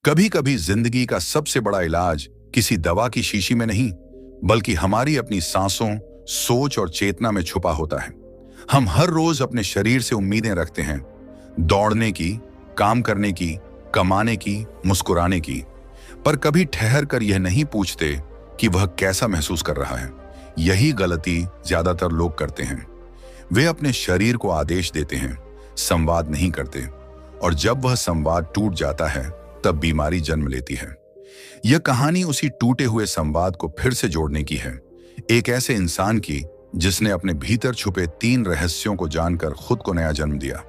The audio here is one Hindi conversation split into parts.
कभी कभी जिंदगी का सबसे बड़ा इलाज किसी दवा की शीशी में नहीं, बल्कि हमारी अपनी सांसों, सोच और चेतना में छुपा होता है। हम हर रोज अपने शरीर से उम्मीदें रखते हैं, दौड़ने की, काम करने की, कमाने की, मुस्कुराने की, पर कभी ठहर कर यह नहीं पूछते कि वह कैसा महसूस कर रहा है। यही गलती ज्यादातर लोग करते हैं। वे अपने शरीर को आदेश देते हैं, संवाद नहीं करते, और जब वह संवाद टूट जाता है तब बीमारी जन्म लेती है। यह कहानी उसी टूटे हुए संवाद को फिर से जोड़ने की है, एक ऐसे इंसान की जिसने अपने भीतर छुपे 3 रहस्यों को जानकर खुद को नया जन्म दिया।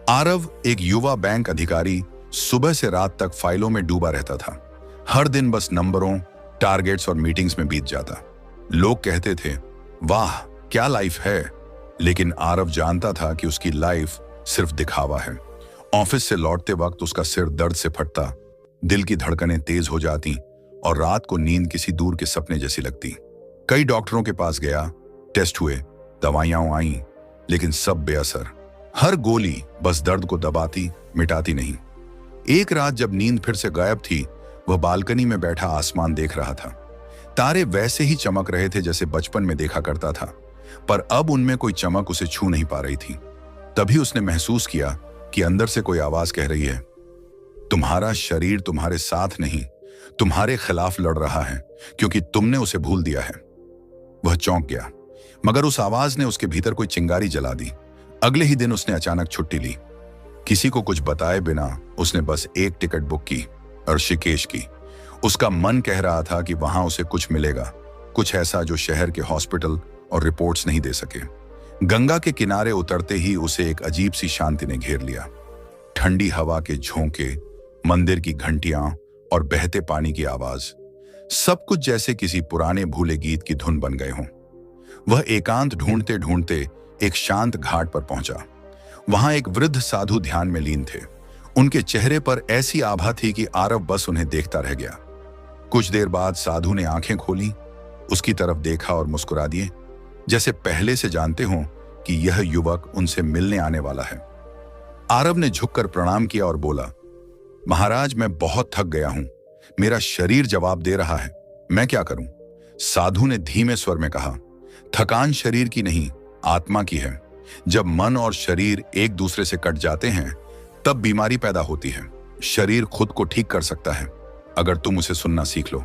आरव एक युवा बैंक अधिकारी सुबह से रात तक फाइलों में डूबा रहता था। हर दिन बस नंबरों, टारगेट्स और मीटिंग्स में बीत जाता। लोग कहते थे, वाह क्या लाइफ है, लेकिन आरव जानता था कि उसकी लाइफ सिर्फ दिखावा है। ऑफिस से लौटते वक्त उसका सिर दर्द से फटता, दिल की धड़कनें तेज हो जाती और रात को नींद किसी दूर के सपने जैसी लगती। कई डॉक्टरों के पास गया, टेस्ट हुए, दवाइयां आईं, लेकिन सब बेअसर। हर गोली बस दर्द को दबाती, मिटाती नहीं। एक रात जब नींद फिर से गायब थी, वह बालकनी में बैठा आसमान देख रहा था। तारे वैसे ही चमक रहे थे जैसे बचपन में देखा करता था, पर अब उनमें कोई चमक उसे छू नहीं पा रही थी। तभी उसने महसूस किया कि अंदर से कोई आवाज कह रही है, तुम्हारा शरीर तुम्हारे साथ नहीं, तुम्हारे खिलाफ लड़ रहा है, क्योंकि तुमने उसे भूल दिया है। वह चौंक गया, मगर उस आवाज ने उसके भीतर कोई चिंगारी जला दी। अगले ही दिन उसने अचानक छुट्टी ली। किसी को कुछ बताए बिना उसने बस एक टिकट बुक की, ऋषिकेश की। उसका मन कह रहा था कि वहां उसे कुछ मिलेगा, कुछ ऐसा जो शहर के हॉस्पिटल और रिपोर्ट्स नहीं दे सके। गंगा के किनारे उतरते ही उसे एक अजीब सी शांति ने घेर लिया। ठंडी हवा के झोंके, मंदिर की घंटियां और बहते पानी की आवाज, सब कुछ जैसे किसी पुराने भूले गीत की धुन बन गए हों। वह एकांत ढूंढते ढूंढते एक शांत घाट पर पहुंचा। वहां एक वृद्ध साधु ध्यान में लीन थे। उनके चेहरे पर ऐसी आभा थी कि आरव बस उन्हें देखता रह गया। कुछ देर बाद साधु ने आंखें खोली, उसकी तरफ देखा और मुस्कुरा दिए, जैसे पहले से जानते हों कि यह युवक उनसे मिलने आने वाला है। आरव ने झुककर प्रणाम किया और बोला, महाराज मैं बहुत थक गया हूं, मेरा शरीर जवाब दे रहा है, मैं क्या करूं? साधु ने धीमे स्वर में कहा, थकान शरीर की नहीं, आत्मा की है। जब मन और शरीर एक दूसरे से कट जाते हैं तब बीमारी पैदा होती है। शरीर खुद को ठीक कर सकता है अगर तुम उसे सुनना सीख लो।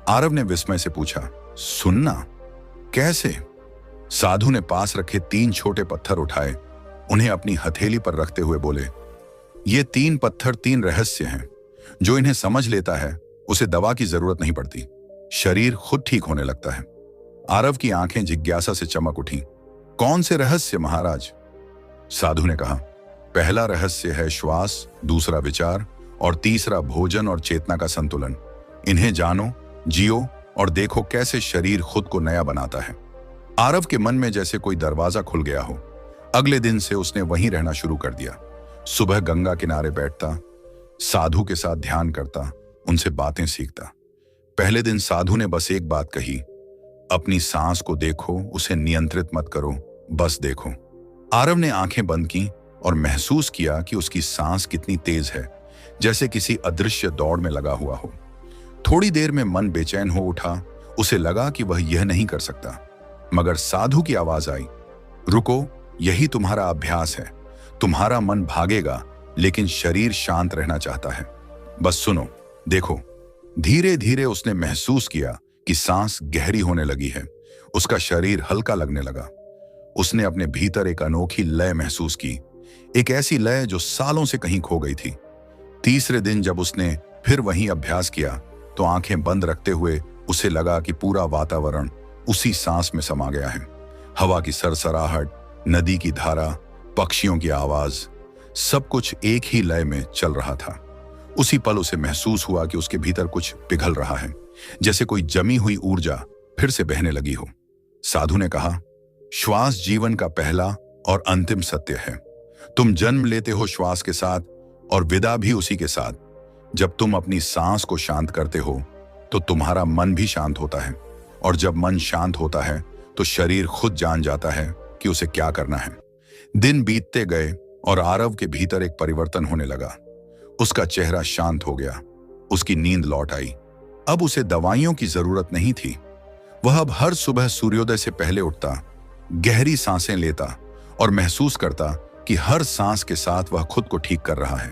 आरव ने विस्मय से पूछा, सुनना कैसे? साधु ने पास रखे 3 छोटे पत्थर उठाए, उन्हें अपनी हथेली पर रखते हुए बोले, ये 3 पत्थर 3 रहस्य हैं। जो इन्हें समझ लेता है उसे दवा की जरूरत नहीं पड़ती, शरीर खुद ठीक होने लगता है। आरव की आंखें जिज्ञासा से चमक उठी। कौन से रहस्य महाराज? साधु ने कहा, पहला रहस्य है श्वास, दूसरा विचार और तीसरा भोजन और चेतना का संतुलन। इन्हें जानो, जियो और देखो कैसे शरीर खुद को नया बनाता है। आरव के मन में जैसे कोई दरवाजा खुल गया हो। अगले दिन से उसने वहीं रहना शुरू कर दिया। सुबह गंगा किनारे बैठता, साधु के साथ ध्यान करता, उनसे बातें सीखता। पहले दिन साधु ने बस एक बात कही, अपनी सांस को देखो, उसे नियंत्रित मत करो, बस देखो। आरव ने आंखें बंद की और महसूस किया कि उसकी सांस कितनी तेज है, जैसे किसी अदृश्य दौड़ में लगा हुआ हो। थोड़ी देर में मन बेचैन हो उठा। उसे लगा कि वह यह नहीं कर सकता, मगर साधु की आवाज आई, रुको, यही तुम्हारा अभ्यास है। तुम्हारा मन भागेगा लेकिन शरीर शांत रहना चाहता है, बस सुनो, देखो। धीरे धीरे उसने महसूस किया कि सांस गहरी होने लगी है, उसका शरीर हल्का लगने लगा। उसने अपने भीतर एक अनोखी लय महसूस की, एक ऐसी लय जो सालों से कहीं खो गई थी। तीसरे दिन जब उसने फिर वही अभ्यास किया तो आंखें बंद रखते हुए उसे लगा कि पूरा वातावरण उसी सांस में समा गया है। हवा की सरसराहट, नदी की धारा, पक्षियों की आवाज, सब कुछ एक ही लय में चल रहा था। उसी पल उसे महसूस हुआ कि उसके भीतर कुछ पिघल रहा है, जैसे कोई जमी हुई ऊर्जा फिर से बहने लगी हो। साधु ने कहा, श्वास जीवन का पहला और अंतिम सत्य है। तुम जन्म लेते हो श्वास के साथ और विदा भी उसी के साथ। जब तुम अपनी सांस को शांत करते हो तो तुम्हारा मन भी शांत होता है, और जब मन शांत होता है तो शरीर खुद जान जाता है कि उसे क्या करना है। दिन बीतते गए और आरव के भीतर एक परिवर्तन होने लगा। उसका चेहरा शांत हो गया, उसकी नींद लौट आई। अब उसे दवाइयों की जरूरत नहीं थी। वह अब हर सुबह सूर्योदय से पहले उठता, गहरी सांसें लेता और महसूस करता कि हर सांस के साथ वह खुद को ठीक कर रहा है।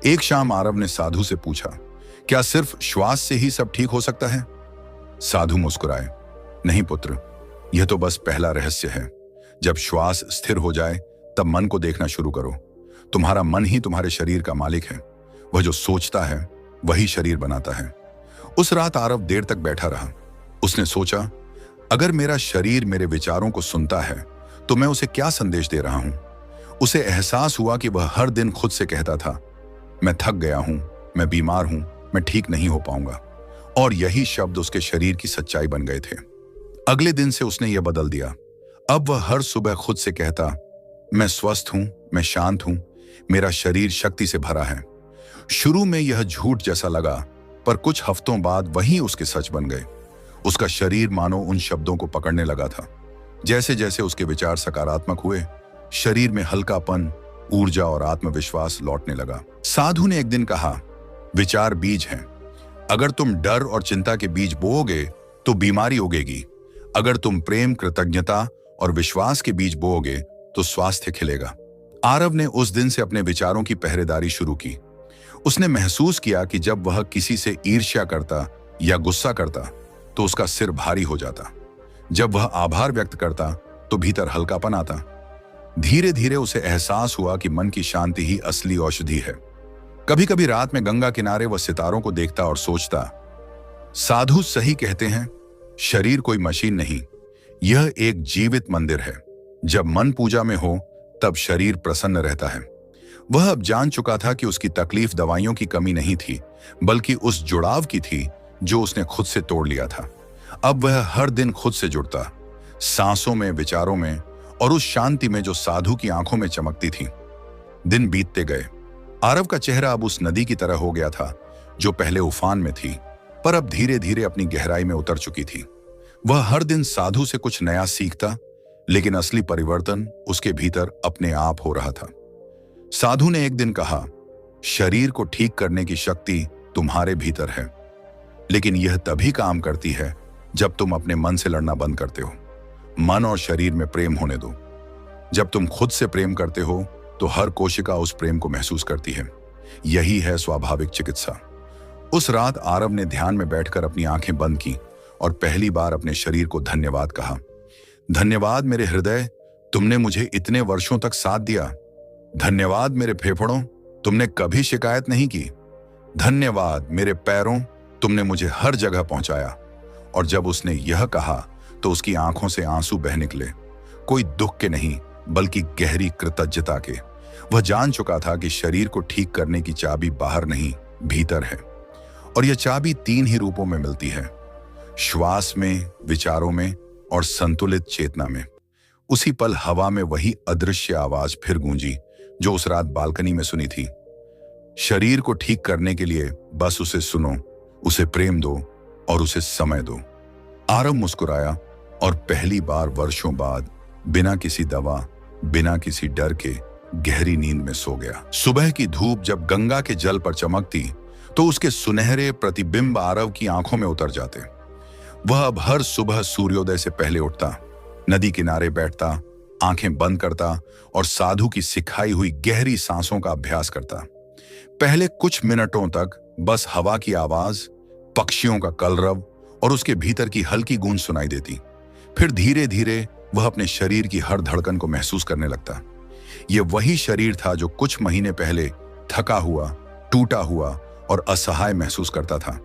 एक शाम आरव ने साधु से पूछा, क्या सिर्फ श्वास से ही सब ठीक हो सकता है? साधु मुस्कुराए, नहीं पुत्र, यह तो बस पहला रहस्य है। जब श्वास स्थिर हो जाए तब मन को देखना शुरू करो। तुम्हारा मन ही तुम्हारे शरीर का मालिक है। वह जो सोचता है वही शरीर बनाता है। उस रात आरव देर तक बैठा रहा। उसने सोचा, अगर मेरा शरीर मेरे विचारों को सुनता है तो मैं उसे क्या संदेश दे रहा हूं? उसे एहसास हुआ कि वह हर दिन खुद से कहता था, मैं थक गया हूं, मैं बीमार हूं, मैं ठीक नहीं हो पाऊंगा। और यही शब्द उसके शरीर की सच्चाई बन गए थे। अगले दिन से उसने यह बदल दिया। अब वह हर सुबह खुद से कहता, मैं स्वस्थ हूं, मैं शांत हूं, मेरा शरीर शक्ति से भरा है। शुरू में यह झूठ जैसा लगा, पर कुछ हफ्तों बाद वही उसके सच बन गए। उसका शरीर मानो उन शब्दों को पकड़ने लगा था। जैसे जैसे उसके विचार सकारात्मक हुए, शरीर में हल्कापन, ऊर्जा और आत्मविश्वास लौटने लगा। साधु ने एक दिन कहा, विचार बीज हैं। अगर तुम डर और चिंता के बीज बोओगे तो बीमारी उगेगी। अगर तुम प्रेम, कृतज्ञता और विश्वास के बीज बोओगे तो स्वास्थ्य खिलेगा। आरव ने उस दिन से अपने विचारों की पहरेदारी शुरू की। उसने महसूस किया कि जब वह किसी से ईर्ष्या करता या गुस्सा करता तो उसका सिर भारी हो जाता। जब वह आभार व्यक्त करता तो भीतर हल्कापन आता। धीरे धीरे उसे एहसास हुआ कि मन की शांति ही असली औषधि है। कभी कभी रात में गंगा किनारे वह सितारों को देखता और सोचता, साधु सही कहते हैं, शरीर कोई मशीन नहीं, यह एक जीवित मंदिर है। जब मन पूजा में हो तब शरीर प्रसन्न रहता है। वह अब जान चुका था कि उसकी तकलीफ दवाइयों की कमी नहीं थी, बल्कि उस जुड़ाव की थी जो उसने खुद से तोड़ लिया था। अब वह हर दिन खुद से जुड़ता, सांसों में, विचारों में और उस शांति में जो साधु की आंखों में चमकती थी। दिन बीतते गए। आरव का चेहरा अब उस नदी की तरह हो गया था जो पहले उफान में थी, पर अब धीरे धीरे अपनी गहराई में उतर चुकी थी। वह हर दिन साधु से कुछ नया सीखता, लेकिन असली परिवर्तन उसके भीतर अपने आप हो रहा था। साधु ने एक दिन कहा, शरीर को ठीक करने की शक्ति तुम्हारे भीतर है, लेकिन यह तभी काम करती है जब तुम अपने मन से लड़ना बंद करते हो। मन और शरीर में प्रेम होने दो। जब तुम खुद से प्रेम करते हो तो हर कोशिका उस प्रेम को महसूस करती है। यही है स्वाभाविक चिकित्सा। उस रात आरव ने ध्यान में बैठकर अपनी आंखें बंद की और पहली बार अपने शरीर को धन्यवाद कहा। धन्यवाद मेरे हृदय, तुमने मुझे इतने वर्षों तक साथ दिया। धन्यवाद मेरे फेफड़ों, तुमने कभी शिकायत नहीं की। धन्यवाद मेरे पैरों, तुमने मुझे हर जगह पहुंचाया। और जब उसने यह कहा तो उसकी आंखों से आंसू बह निकले, कोई दुख के नहीं बल्कि गहरी कृतज्ञता के। वह जान चुका था कि शरीर को ठीक करने की चाबी बाहर नहीं, भीतर है। और यह चाबी 3 ही रूपों में मिलती है, श्वास में, विचारों में और संतुलित चेतना में। उसी पल हवा में वही अदृश्य आवाज फिर गूंजी जो उस रात बालकनी में सुनी थी। शरीर को ठीक करने के लिए बस उसे सुनो, उसे प्रेम दो और उसे समय दो। आरव मुस्कुराया और पहली बार वर्षों बाद बिना किसी दवा, बिना किसी डर के गहरी नींद में सो गया। सुबह की धूप जब गंगा के जल पर चमकती तो उसके सुनहरे प्रतिबिंब आरव की आंखों में उतर जाते। वह अब हर सुबह सूर्योदय से पहले उठता, नदी किनारे बैठता, आंखें बंद करता और साधु की सिखाई हुई गहरी सांसों का अभ्यास करता। पहले कुछ मिनटों तक बस हवा की आवाज, पक्षियों का कलरव और उसके भीतर की हल्की गूंज सुनाई देती। फिर धीरे धीरे वह अपने शरीर की हर धड़कन को महसूस करने लगता। यह वही शरीर था जो कुछ महीने पहले थका हुआ, टूटा हुआ और असहाय महसूस करता था,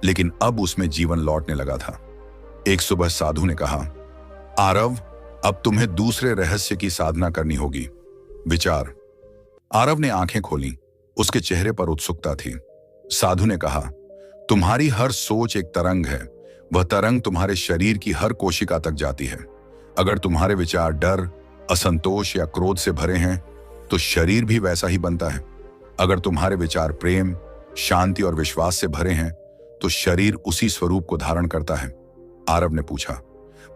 लेकिन अब उसमें जीवन लौटने लगा था। एक सुबह साधु ने कहा, आरव, अब तुम्हें दूसरे रहस्य की साधना करनी होगी, विचार। आरव ने आंखें खोली। उसके चेहरे पर उत्सुकता थी। साधु ने कहा, तुम्हारी हर सोच एक तरंग है। वह तरंग तुम्हारे शरीर की हर कोशिका तक जाती है। अगर तुम्हारे विचार डर, असंतोष या क्रोध से भरे हैं तो शरीर भी वैसा ही बनता है। अगर तुम्हारे विचार प्रेम, शांति और विश्वास से भरे हैं तो शरीर उसी स्वरूप को धारण करता है। आरव ने पूछा,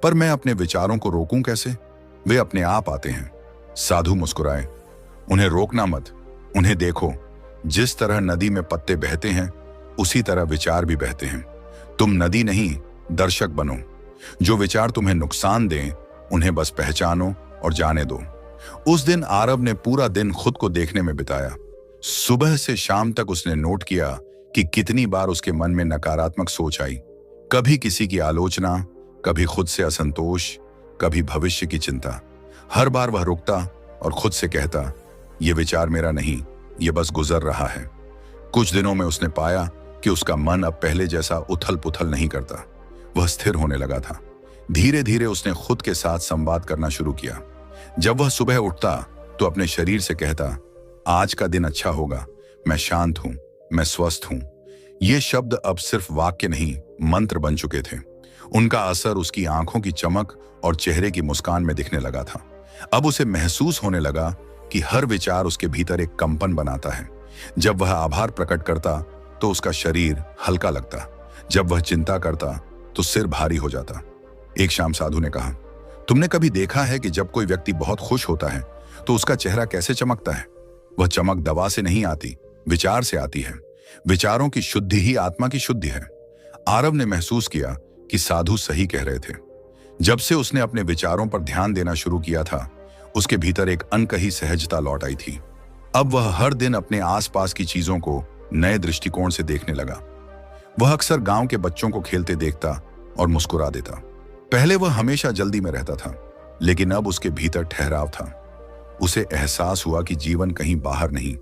पर मैं अपने विचारों को रोकूं कैसे? वे अपने आप आते हैं। साधु मुस्कुराए, उन्हें रोकना मत, उन्हें देखो। जिस तरह नदी में पत्ते बहते हैं उसी तरह विचार भी बहते हैं। तुम नदी नहीं, दर्शक बनो। जो विचार तुम्हें नुकसान दें उन्हें बस पहचानो और जाने दो। उस दिन आरव ने पूरा दिन खुद को देखने में बिताया। सुबह से शाम तक उसने नोट किया कि कितनी बार उसके मन में नकारात्मक सोच आई। कभी किसी की आलोचना, कभी खुद से असंतोष, कभी भविष्य की चिंता। हर बार वह रुकता और खुद से कहता, यह विचार मेरा नहीं, यह बस गुजर रहा है। कुछ दिनों में उसने पाया कि उसका मन अब पहले जैसा उथल पुथल नहीं करता। वह स्थिर होने लगा था। धीरे धीरे उसने खुद के साथ संवाद करना शुरू किया। जब वह सुबह उठता तो अपने शरीर से कहता, आज का दिन अच्छा होगा, मैं शांत हूं, मैं स्वस्थ हूं। ये शब्द अब सिर्फ वाक्य नहीं, मंत्र बन चुके थे। उनका असर उसकी आंखों की चमक और चेहरे की मुस्कान में दिखने लगा था। अब उसे महसूस होने लगा कि हर विचार उसके भीतर एक कंपन बनाता है। जब वह आभार प्रकट करता तो उसका शरीर हल्का लगता। जब वह चिंता करता तो सिर भारी हो जाता। एक शाम साधु ने कहा, तुमने कभी देखा है कि जब कोई व्यक्ति बहुत खुश होता है तो उसका चेहरा कैसे चमकता है? वह चमक दवा से नहीं आती, विचार से आती है। विचारों की शुद्धि ही आत्मा की शुद्धि है। आरव ने महसूस किया कि साधु सही कह रहे थे। जब से उसने अपने विचारों पर ध्यान देना शुरू किया था, उसके भीतर एक अनकही सहजता लौट आई थी। अब वह हर दिन अपने आसपास की चीजों को नए दृष्टिकोण से देखने लगा। वह अक्सर गांव के बच्चों को खेलते देखता और मुस्कुरा देता। पहले वह हमेशा जल्दी में रहता था, लेकिन अब उसके भीतर ठहराव था। उसे एहसास हुआ कि जीवन कहीं बाहर नहीं,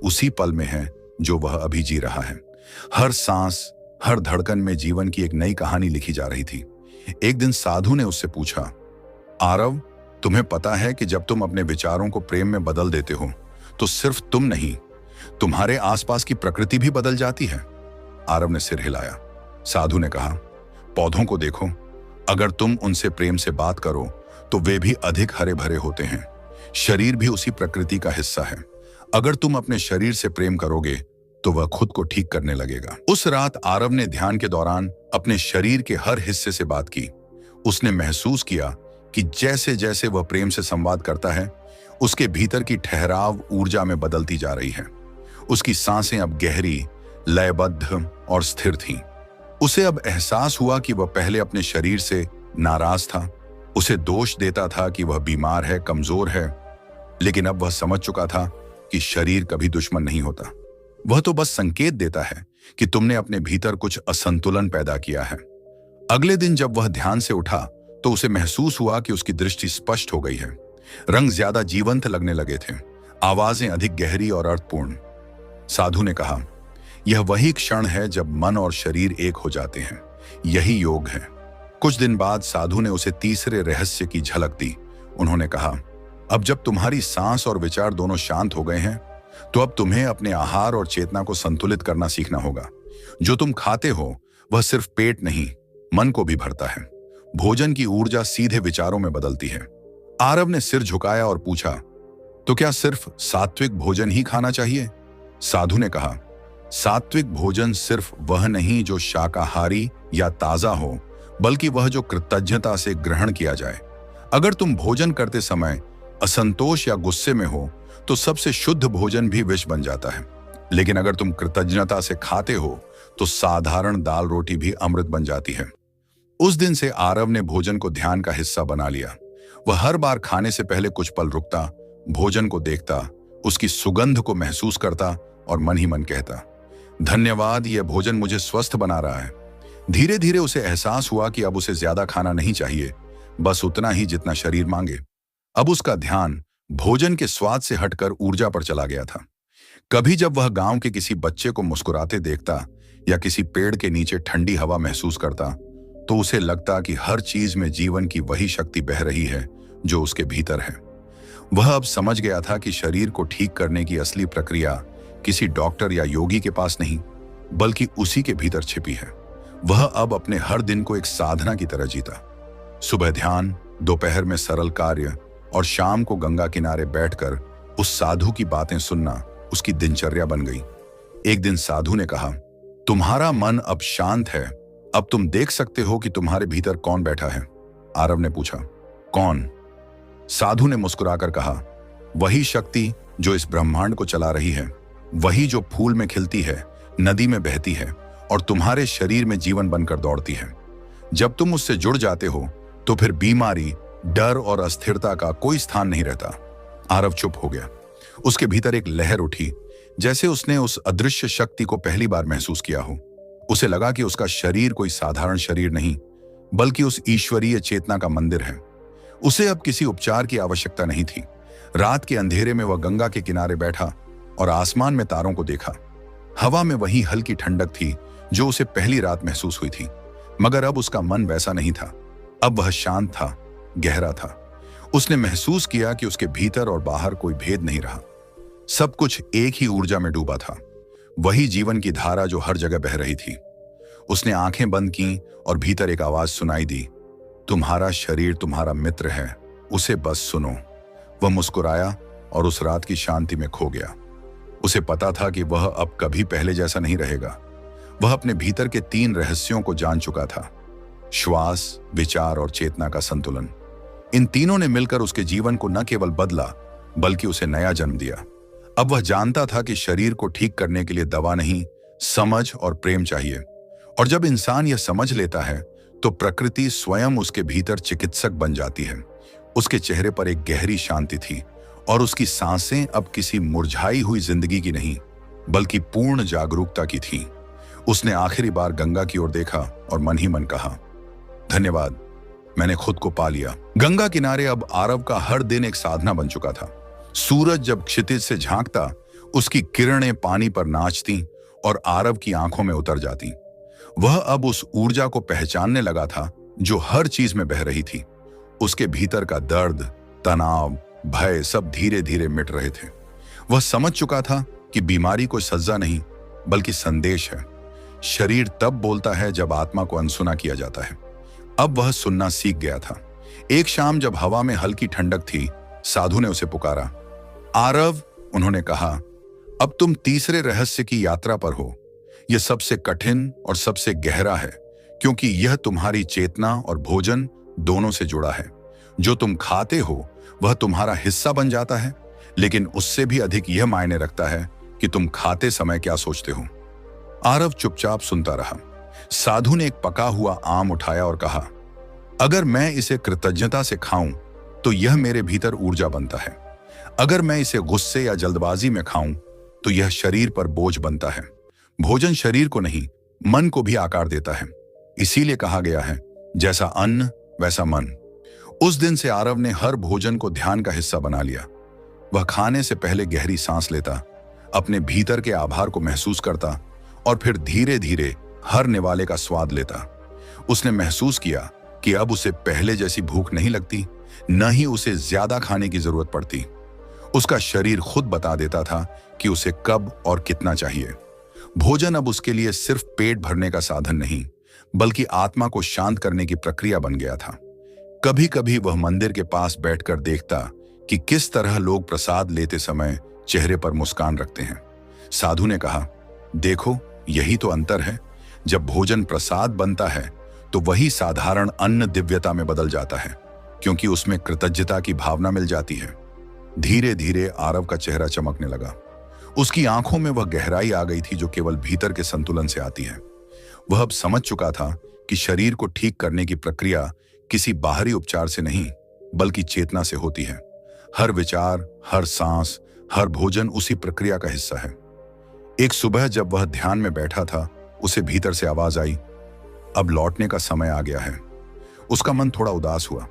उसी पल में है जो वह अभी जी रहा है। हर सांस, हर धड़कन में जीवन की एक नई कहानी लिखी जा रही थी। एक दिन साधु ने उससे पूछा, आरव, तुम्हें पता है कि जब तुम अपने विचारों को प्रेम में बदल देते हो तो सिर्फ तुम नहीं, तुम्हारे आसपास की प्रकृति भी बदल जाती है? आरव ने सिर हिलाया। साधु ने कहा, पौधों को देखो, अगर तुम उनसे प्रेम से बात करो तो वे भी अधिक हरे भरे होते हैं। शरीर भी उसी प्रकृति का हिस्सा है। अगर तुम अपने शरीर से प्रेम करोगे तो वह खुद को ठीक करने लगेगा। उस रात आरव ने ध्यान के दौरान अपने शरीर के हर हिस्से से बात की। उसने महसूस किया कि जैसे जैसे वह प्रेम से संवाद करता है, उसके भीतर की ठहराव ऊर्जा में बदलती जा रही है। उसकी सांसें अब गहरी, लयबद्ध और स्थिर थीं। उसे अब एहसास हुआ कि वह पहले अपने शरीर से नाराज था। उसे दोष देता था कि वह बीमार है, कमजोर है, लेकिन अब वह समझ चुका था कि शरीर कभी दुश्मन नहीं होता। वह तो बस संकेत देता है कि तुमने अपने भीतर कुछ असंतुलन पैदा किया है। अगले दिन जब वह ध्यान से उठा तो उसे महसूस हुआ कि उसकी दृष्टि स्पष्ट हो गई है। रंग ज्यादा जीवंत लगने लगे थे, आवाजें अधिक गहरी और अर्थपूर्ण। साधु ने कहा, यह वही क्षण है जब मन और शरीर एक हो जाते हैं। यही योग है। कुछ दिन बाद साधु ने उसे तीसरे रहस्य की झलक दी। उन्होंने कहा, अब जब तुम्हारी सांस और विचार दोनों शांत हो गए हैं तो अब तुम्हें अपने आहार और चेतना को संतुलित करना सीखना होगा। जो तुम खाते हो वह सिर्फ पेट नहीं, मन को भी भरता है। भोजन की ऊर्जा सीधे विचारों में बदलती है। आरव ने सिर झुकाया और पूछा, तो क्या सिर्फ सात्विक भोजन ही खाना चाहिए? साधु ने कहा, सात्विक भोजन सिर्फ वह नहीं जो शाकाहारी या ताजा हो, बल्कि वह जो कृतज्ञता से ग्रहण किया जाए। अगर तुम भोजन करते समय असंतोष या गुस्से में हो तो सबसे शुद्ध भोजन भी विष बन जाता है। लेकिन अगर तुम कृतज्ञता से खाते हो तो साधारण दाल रोटी भी अमृत बन जाती है। उस दिन से आरव ने भोजन को ध्यान का हिस्सा बना लिया। वह हर बार खाने से पहले कुछ पल रुकता, भोजन को देखता, उसकी सुगंध को महसूस करता और मन ही मन कहता, धन्यवाद, यह भोजन मुझे स्वस्थ बना रहा है। धीरे धीरे उसे एहसास हुआ कि अब उसे ज्यादा खाना नहीं चाहिए, बस उतना ही जितना शरीर मांगे। अब उसका ध्यान भोजन के स्वाद से हटकर ऊर्जा पर चला गया था। कभी जब वह गांव के किसी बच्चे को मुस्कुराते देखता या किसी पेड़ के नीचे ठंडी हवा महसूस करता तो उसे लगता कि हर चीज में जीवन की वही शक्ति बह रही है जो उसके भीतर है। वह अब समझ गया था कि शरीर को ठीक करने की असली प्रक्रिया किसी डॉक्टर या योगी के पास नहीं, बल्कि उसी के भीतर छिपी है। वह अब अपने हर दिन को एक साधना की तरह जीता। सुबह ध्यान, दोपहर में सरल कार्य और शाम को गंगा किनारे बैठकर उस साधु की बातें सुनना उसकी दिनचर्या बन गई। एक दिन साधु ने कहा, तुम्हारा मन अब शांत है, अब तुम देख सकते हो कि तुम्हारे भीतर कौन बैठा है। आरव ने पूछा, कौन? साधु ने मुस्कुराकर कहा, वही शक्ति जो इस ब्रह्मांड को चला रही है। वही जो फूल में खिलती है, नदी में बहती है और तुम्हारे शरीर में जीवन बनकर दौड़ती है। जब तुम उससे जुड़ जाते हो तो फिर बीमारी, डर और अस्थिरता का कोई स्थान नहीं रहता। आरव चुप हो गया। उसके भीतर एक लहर उठी, जैसे उसने उस अदृश्य शक्ति को पहली बार महसूस किया हो। उसे लगा कि उसका शरीर कोई साधारण शरीर नहीं, बल्कि उस ईश्वरीय चेतना का मंदिर है। उसे अब किसी उपचार की आवश्यकता नहीं थी। रात के अंधेरे में वह गंगा के किनारे बैठा और आसमान में तारों को देखा। हवा में वही हल्की ठंडक थी जो उसे पहली रात महसूस हुई थी, मगर अब उसका मन वैसा नहीं था। अब वह शांत था, गहरा था। उसने महसूस किया कि उसके भीतर और बाहर कोई भेद नहीं रहा। सब कुछ एक ही ऊर्जा में डूबा था, वही जीवन की धारा जो हर जगह बह रही थी। उसने आंखें बंद की और भीतर एक आवाज सुनाई दी, तुम्हारा शरीर तुम्हारा मित्र है, उसे बस सुनो। वह मुस्कुराया और उस रात की शांति में खो गया। उसे पता था कि वह अब कभी पहले जैसा नहीं रहेगा। वह अपने भीतर के 3 रहस्यों को जान चुका था, श्वास, विचार और चेतना का संतुलन। इन तीनों ने मिलकर उसके जीवन को न केवल बदला, बल्कि उसे नया जन्म दिया। अब वह जानता था कि शरीर को ठीक करने के लिए दवा नहीं, समझ और प्रेम चाहिए। और जब इंसान यह समझ लेता है तो प्रकृति स्वयं उसके भीतर चिकित्सक बन जाती है। उसके चेहरे पर एक गहरी शांति थी और उसकी सांसें अब किसी मुरझाई हुई जिंदगी की नहीं, बल्कि पूर्ण जागरूकता की थी। उसने आखिरी बार गंगा की ओर देखा और मन ही मन कहा, धन्यवाद, मैंने खुद को पा लिया। गंगा किनारे अब आरव का हर दिन एक साधना बन चुका था। सूरज जब क्षितिज से झांकता, उसकी किरणें पानी पर नाचती और आरव की आंखों में उतर जाती। वह अब उस ऊर्जा को पहचानने लगा था जो हर चीज में बह रही थी। उसके भीतर का दर्द, तनाव, भय सब धीरे धीरे मिट रहे थे। वह समझ चुका था कि बीमारी कोई सज्जा नहीं, बल्कि संदेश है। शरीर तब बोलता है जब आत्मा को अनसुना किया जाता है। अब वह सुनना सीख गया था। एक शाम जब हवा में हल्की ठंडक थी, साधु ने उसे पुकारा। आरव, उन्होंने कहा, अब तुम तीसरे रहस्य की यात्रा पर हो। यह सबसे कठिन और सबसे गहरा है, क्योंकि यह तुम्हारी चेतना और भोजन दोनों से जुड़ा है। जो तुम खाते हो वह तुम्हारा हिस्सा बन जाता है, लेकिन उससे भी अधिक यह मायने रखता है कि तुम खाते समय क्या सोचते हो। आरव चुपचाप सुनता रहा। साधु ने एक पका हुआ आम उठाया और कहा, अगर मैं इसे कृतज्ञता से खाऊं तो यह मेरे भीतर ऊर्जा बनता है। अगर मैं इसे गुस्से या जल्दबाजी में खाऊं तो यह शरीर पर बोझ बनता है। भोजन शरीर को नहीं, मन को भी आकार देता है। इसीलिए कहा गया है, जैसा अन्न वैसा मन। उस दिन से आरव ने हर भोजन को ध्यान का हिस्सा बना लिया। वह खाने से पहले गहरी सांस लेता, अपने भीतर के आभार को महसूस करता और फिर धीरे धीरे हर निवाले का स्वाद लेता। उसने महसूस किया कि अब उसे पहले जैसी भूख नहीं लगती, न ही उसे ज्यादा खाने की जरूरत पड़ती। उसका शरीर खुद बता देता था कि उसे कब और कितना चाहिए। भोजन अब उसके लिए सिर्फ पेट भरने का साधन नहीं, बल्कि आत्मा को शांत करने की प्रक्रिया बन गया था। कभी कभी वह मंदिर के पास बैठकर देखता कि किस तरह लोग प्रसाद लेते समय चेहरे पर मुस्कान रखते हैं। साधु ने कहा, देखो, यही तो अंतर है। जब भोजन प्रसाद बनता है तो वही साधारण अन्न दिव्यता में बदल जाता है, क्योंकि उसमें कृतज्ञता की भावना मिल जाती है। धीरे धीरे आरव का चेहरा चमकने लगा। उसकी आंखों में वह गहराई आ गई थी जो केवल भीतर के संतुलन से आती है। वह अब समझ चुका था कि शरीर को ठीक करने की प्रक्रिया किसी बाहरी उपचार से नहीं, बल्कि चेतना से होती है। हर विचार, हर सांस, हर भोजन उसी प्रक्रिया का हिस्सा है। एक सुबह जब वह ध्यान में बैठा था, उसे भीतर से आवाज आई, अब लौटने का समय आ गया है। उसका मन थोड़ा उदास हुआ।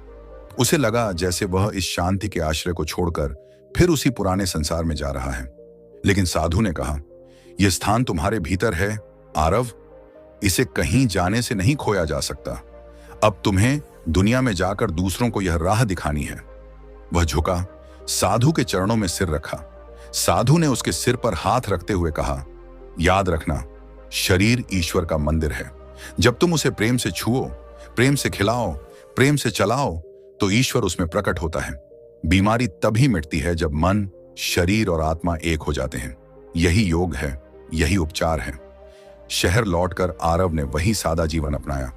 उसे लगा जैसे वह इस शांति के आश्रय को छोड़कर फिर उसी पुराने संसार में जा रहा है। लेकिन साधु ने कहा, यह स्थान तुम्हारे भीतर है आरव, इसे कहीं जाने से नहीं खोया जा सकता। अब तुम्हें दुनिया में जाकर दूसरों को यह राह दिखानी है। वह झुका, साधु के चरणों में सिर रखा। साधु ने उसके सिर पर हाथ रखते हुए कहा, याद रखना, शरीर ईश्वर का मंदिर है। जब तुम उसे प्रेम से छुओ, प्रेम से खिलाओ, प्रेम से चलाओ, तो ईश्वर उसमें प्रकट होता है। बीमारी तभी मिटती है जब मन, शरीर और आत्मा एक हो जाते हैं। यही योग है, यही उपचार है। शहर लौटकर आरव ने वही सादा जीवन अपनाया।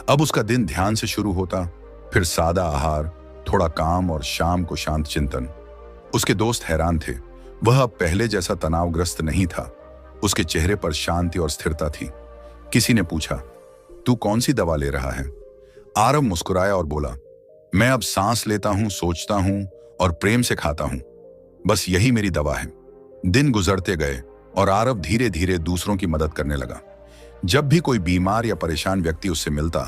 अब उसका दिन ध्यान से शुरू होता, फिर सादा आहार, थोड़ा काम और शाम को शांत चिंतन। उसके दोस्त हैरान थे। वह अब पहले जैसा तनावग्रस्त नहीं था। उसके चेहरे पर शांति और स्थिरता थी। किसी ने पूछा, तू कौन सी दवा ले रहा है? आरव मुस्कुराया और बोला, मैं अब सांस लेता हूं, सोचता हूं और प्रेम से खाता हूं। बस यही मेरी दवा है। दिन गुजरते गए और आरव धीरे धीरे दूसरों की मदद करने लगा। जब भी कोई बीमार या परेशान व्यक्ति उससे मिलता,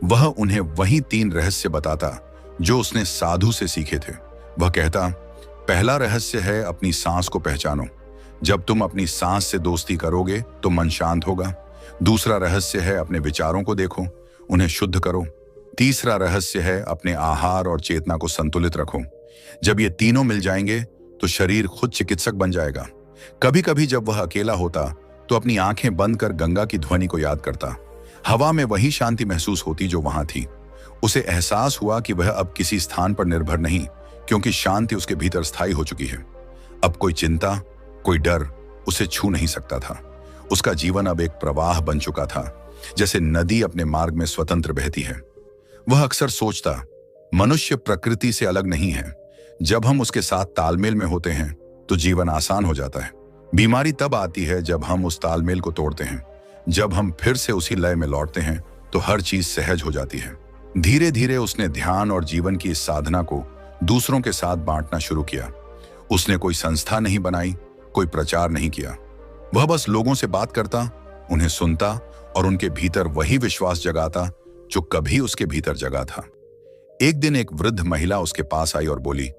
वह उन्हें वही 3 रहस्य बताता जो उसने साधु से सीखे थे। वह कहता, पहला रहस्य है अपनी सांस को पहचानो। जब तुम अपनी सांस से दोस्ती करोगे तो मन शांत होगा। दूसरा रहस्य है अपने विचारों को देखो, उन्हें शुद्ध करो। तीसरा रहस्य है अपने आहार और चेतना को संतुलित रखो। जब ये तीनों मिल जाएंगे तो शरीर खुद चिकित्सक बन जाएगा। कभी कभी जब वह अकेला होता तो अपनी आंखें बंद कर गंगा की ध्वनि को याद करता। हवा में वही शांति महसूस होती जो वहां थी। उसे एहसास हुआ कि वह अब किसी स्थान पर निर्भर नहीं, क्योंकि शांति उसके भीतर स्थायी हो चुकी है। अब कोई चिंता, कोई डर उसे छू नहीं सकता था। उसका जीवन अब एक प्रवाह बन चुका था, जैसे नदी अपने मार्ग में स्वतंत्र बहती है। वह अक्सर सोचता, मनुष्य प्रकृति से अलग नहीं है। जब हम उसके साथ तालमेल में होते हैं तो जीवन आसान हो जाता है। बीमारी तब आती है जब हम उस तालमेल को तोड़ते हैं। जब हम फिर से उसी लय में लौटते हैं तो हर चीज सहज हो जाती है। धीरे धीरे उसने ध्यान और जीवन की इस साधना को दूसरों के साथ बांटना शुरू किया। उसने कोई संस्था नहीं बनाई, कोई प्रचार नहीं किया। वह बस लोगों से बात करता, उन्हें सुनता और उनके भीतर वही विश्वास जगाता जो कभी उसके भीतर जगा था। एक दिन एक वृद्ध महिला उसके पास आई और बोली,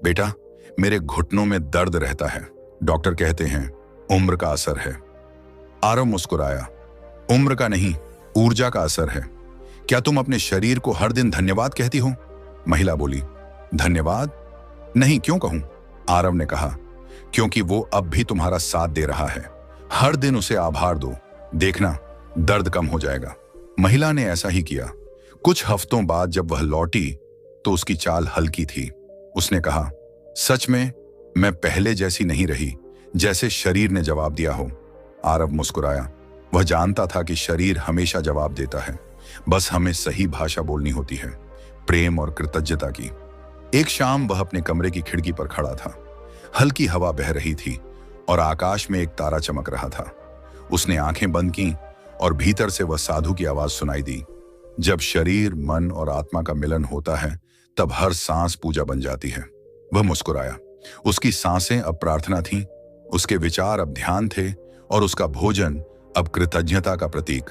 बेटा, मेरे घुटनों में दर्द रहता है। डॉक्टर कहते हैं उम्र का असर है। आरव मुस्कुराया, उम्र का नहीं, ऊर्जा का असर है। क्या तुम अपने शरीर को हर दिन धन्यवाद कहती हो? महिला बोली, धन्यवाद? नहीं, क्यों कहूं? आरव ने कहा, क्योंकि वो अब भी तुम्हारा साथ दे रहा है। हर दिन उसे आभार दो, देखना दर्द कम हो जाएगा। महिला ने ऐसा ही किया। कुछ हफ्तों बाद जब वह लौटी तो उसकी चाल हल्की थी। उसने कहा, सच में मैं पहले जैसी नहीं रही, जैसे शरीर ने जवाब दिया हो। आरव मुस्कुराया। वह जानता था कि शरीर हमेशा जवाब देता है, बस हमें सही भाषा बोलनी होती है, प्रेम और कृतज्ञता की। एक शाम वह अपने कमरे की खिड़की पर खड़ा था। हल्की हवा बह रही थी और आकाश में एक तारा चमक रहा था। उसने आंखें बंद की और भीतर से वह साधु की आवाज सुनाई दी, जब शरीर, मन और आत्मा का मिलन होता है तब हर सांस पूजा बन जाती है। वह मुस्कुराया। उसकी सांसें अब प्रार्थना थीं, उसके विचार अब ध्यान थे और उसका भोजन अब कृतज्ञता का प्रतीक।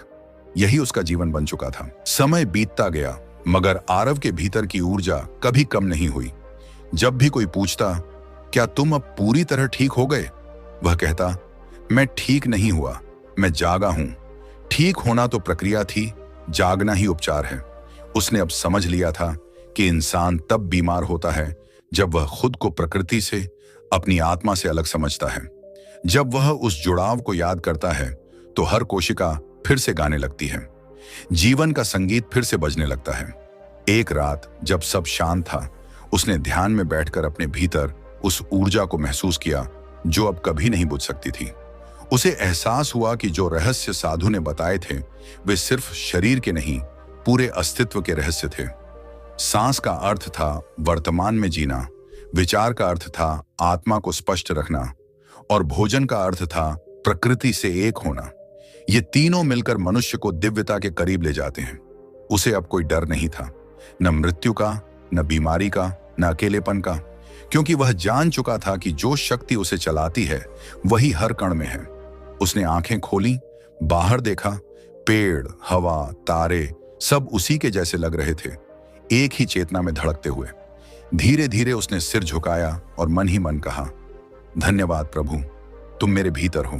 यही उसका जीवन बन चुका था। समय बीतता गया मगर आरव के भीतर की ऊर्जा कभी कम नहीं हुई। जब भी कोई पूछता, क्या तुम अब पूरी तरह ठीक हो गए? वह कहता, मैं ठीक नहीं हुआ, मैं जागा हूं। ठीक होना तो प्रक्रिया थी, जागना ही उपचार है। उसने अब समझ लिया था कि इंसान तब बीमार होता है जब वह खुद को प्रकृति से, अपनी आत्मा से अलग समझता है। जब वह उस जुड़ाव को याद करता है तो हर कोशिका फिर से गाने लगती है, जीवन का संगीत फिर से बजने लगता है। एक रात जब सब शांत था, उसने ध्यान में बैठकर अपने भीतर उस ऊर्जा को महसूस किया जो अब कभी नहीं बुझ सकती थी। उसे एहसास हुआ कि जो रहस्य साधु ने बताए थे वे सिर्फ शरीर के नहीं, पूरे अस्तित्व के रहस्य थे। सांस का अर्थ था वर्तमान में जीना, विचार का अर्थ था आत्मा को स्पष्ट रखना और भोजन का अर्थ था प्रकृति से एक होना। ये तीनों मिलकर मनुष्य को दिव्यता के करीब ले जाते हैं। उसे अब कोई डर नहीं था, न मृत्यु का, न बीमारी का, न अकेलेपन का, क्योंकि वह जान चुका था कि जो शक्ति उसे चलाती है वही हर कण में है। उसने आंखें खोली, बाहर देखा, पेड़, हवा, तारे सब उसी के जैसे लग रहे थे, एक ही चेतना में धड़कते हुए। धीरे धीरे उसने सिर झुकाया और मन ही मन कहा, धन्यवाद प्रभु, तुम मेरे भीतर हो,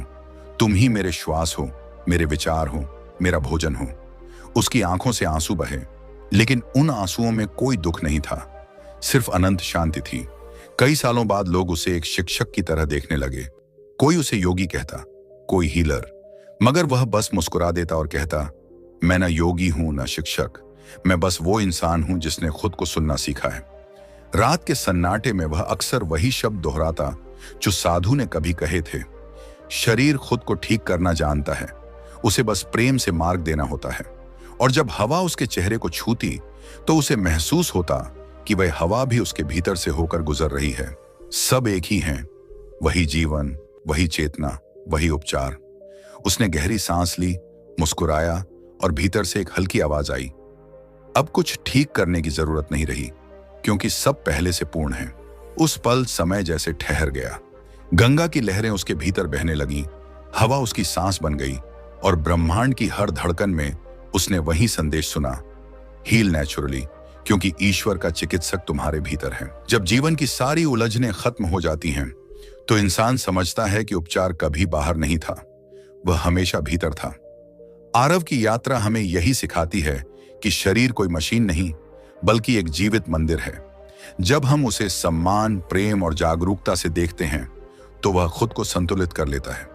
तुम ही मेरे श्वास हो, मेरे विचार हो, मेरा भोजन हो। उसकी आंखों से आंसू बहे, लेकिन उन आंसुओं में कोई दुख नहीं था, सिर्फ अनंत शांति थी। कई सालों बाद लोग उसे एक शिक्षक की तरह देखने लगे। कोई उसे योगी कहता, कोई हीलर, मगर वह बस मुस्कुरा देता और कहता, मैं न योगी हूं न शिक्षक, मैं बस वो इंसान हूं जिसने खुद को सुनना सीखा है। रात के सन्नाटे में वह अक्सर वही शब्द दोहराता जो साधु ने कभी कहे थे, शरीर खुद को ठीक करना जानता है, उसे बस प्रेम से मार्ग देना होता है। और जब हवा उसके चेहरे को छूती तो उसे महसूस होता कि वह हवा भी उसके भीतर से होकर गुजर रही है। सब एक ही हैं। वही जीवन, वही चेतना, वही उपचार। उसने गहरी सांस ली, मुस्कुराया और भीतर से एक हल्की आवाज आई, अब कुछ ठीक करने की जरूरत नहीं रही, क्योंकि सब पहले से पूर्ण है। उस पल समय जैसे ठहर गया। गंगा की लहरें उसके भीतर बहने लगीं, हवा उसकी सांस बन गई और ब्रह्मांड की हर धड़कन में उसने वही संदेश सुना, हील नेचुरली, क्योंकि ईश्वर का चिकित्सक तुम्हारे भीतर है। जब जीवन की सारी उलझनें खत्म हो जाती हैं, तो इंसान समझता है कि उपचार कभी बाहर नहीं था, वह हमेशा भीतर था। आरव की यात्रा हमें यही सिखाती है कि शरीर कोई मशीन नहीं, बल्कि एक जीवित मंदिर है। जब हम उसे सम्मान, प्रेम और जागरूकता से देखते हैं, तो वह खुद को संतुलित कर लेता है।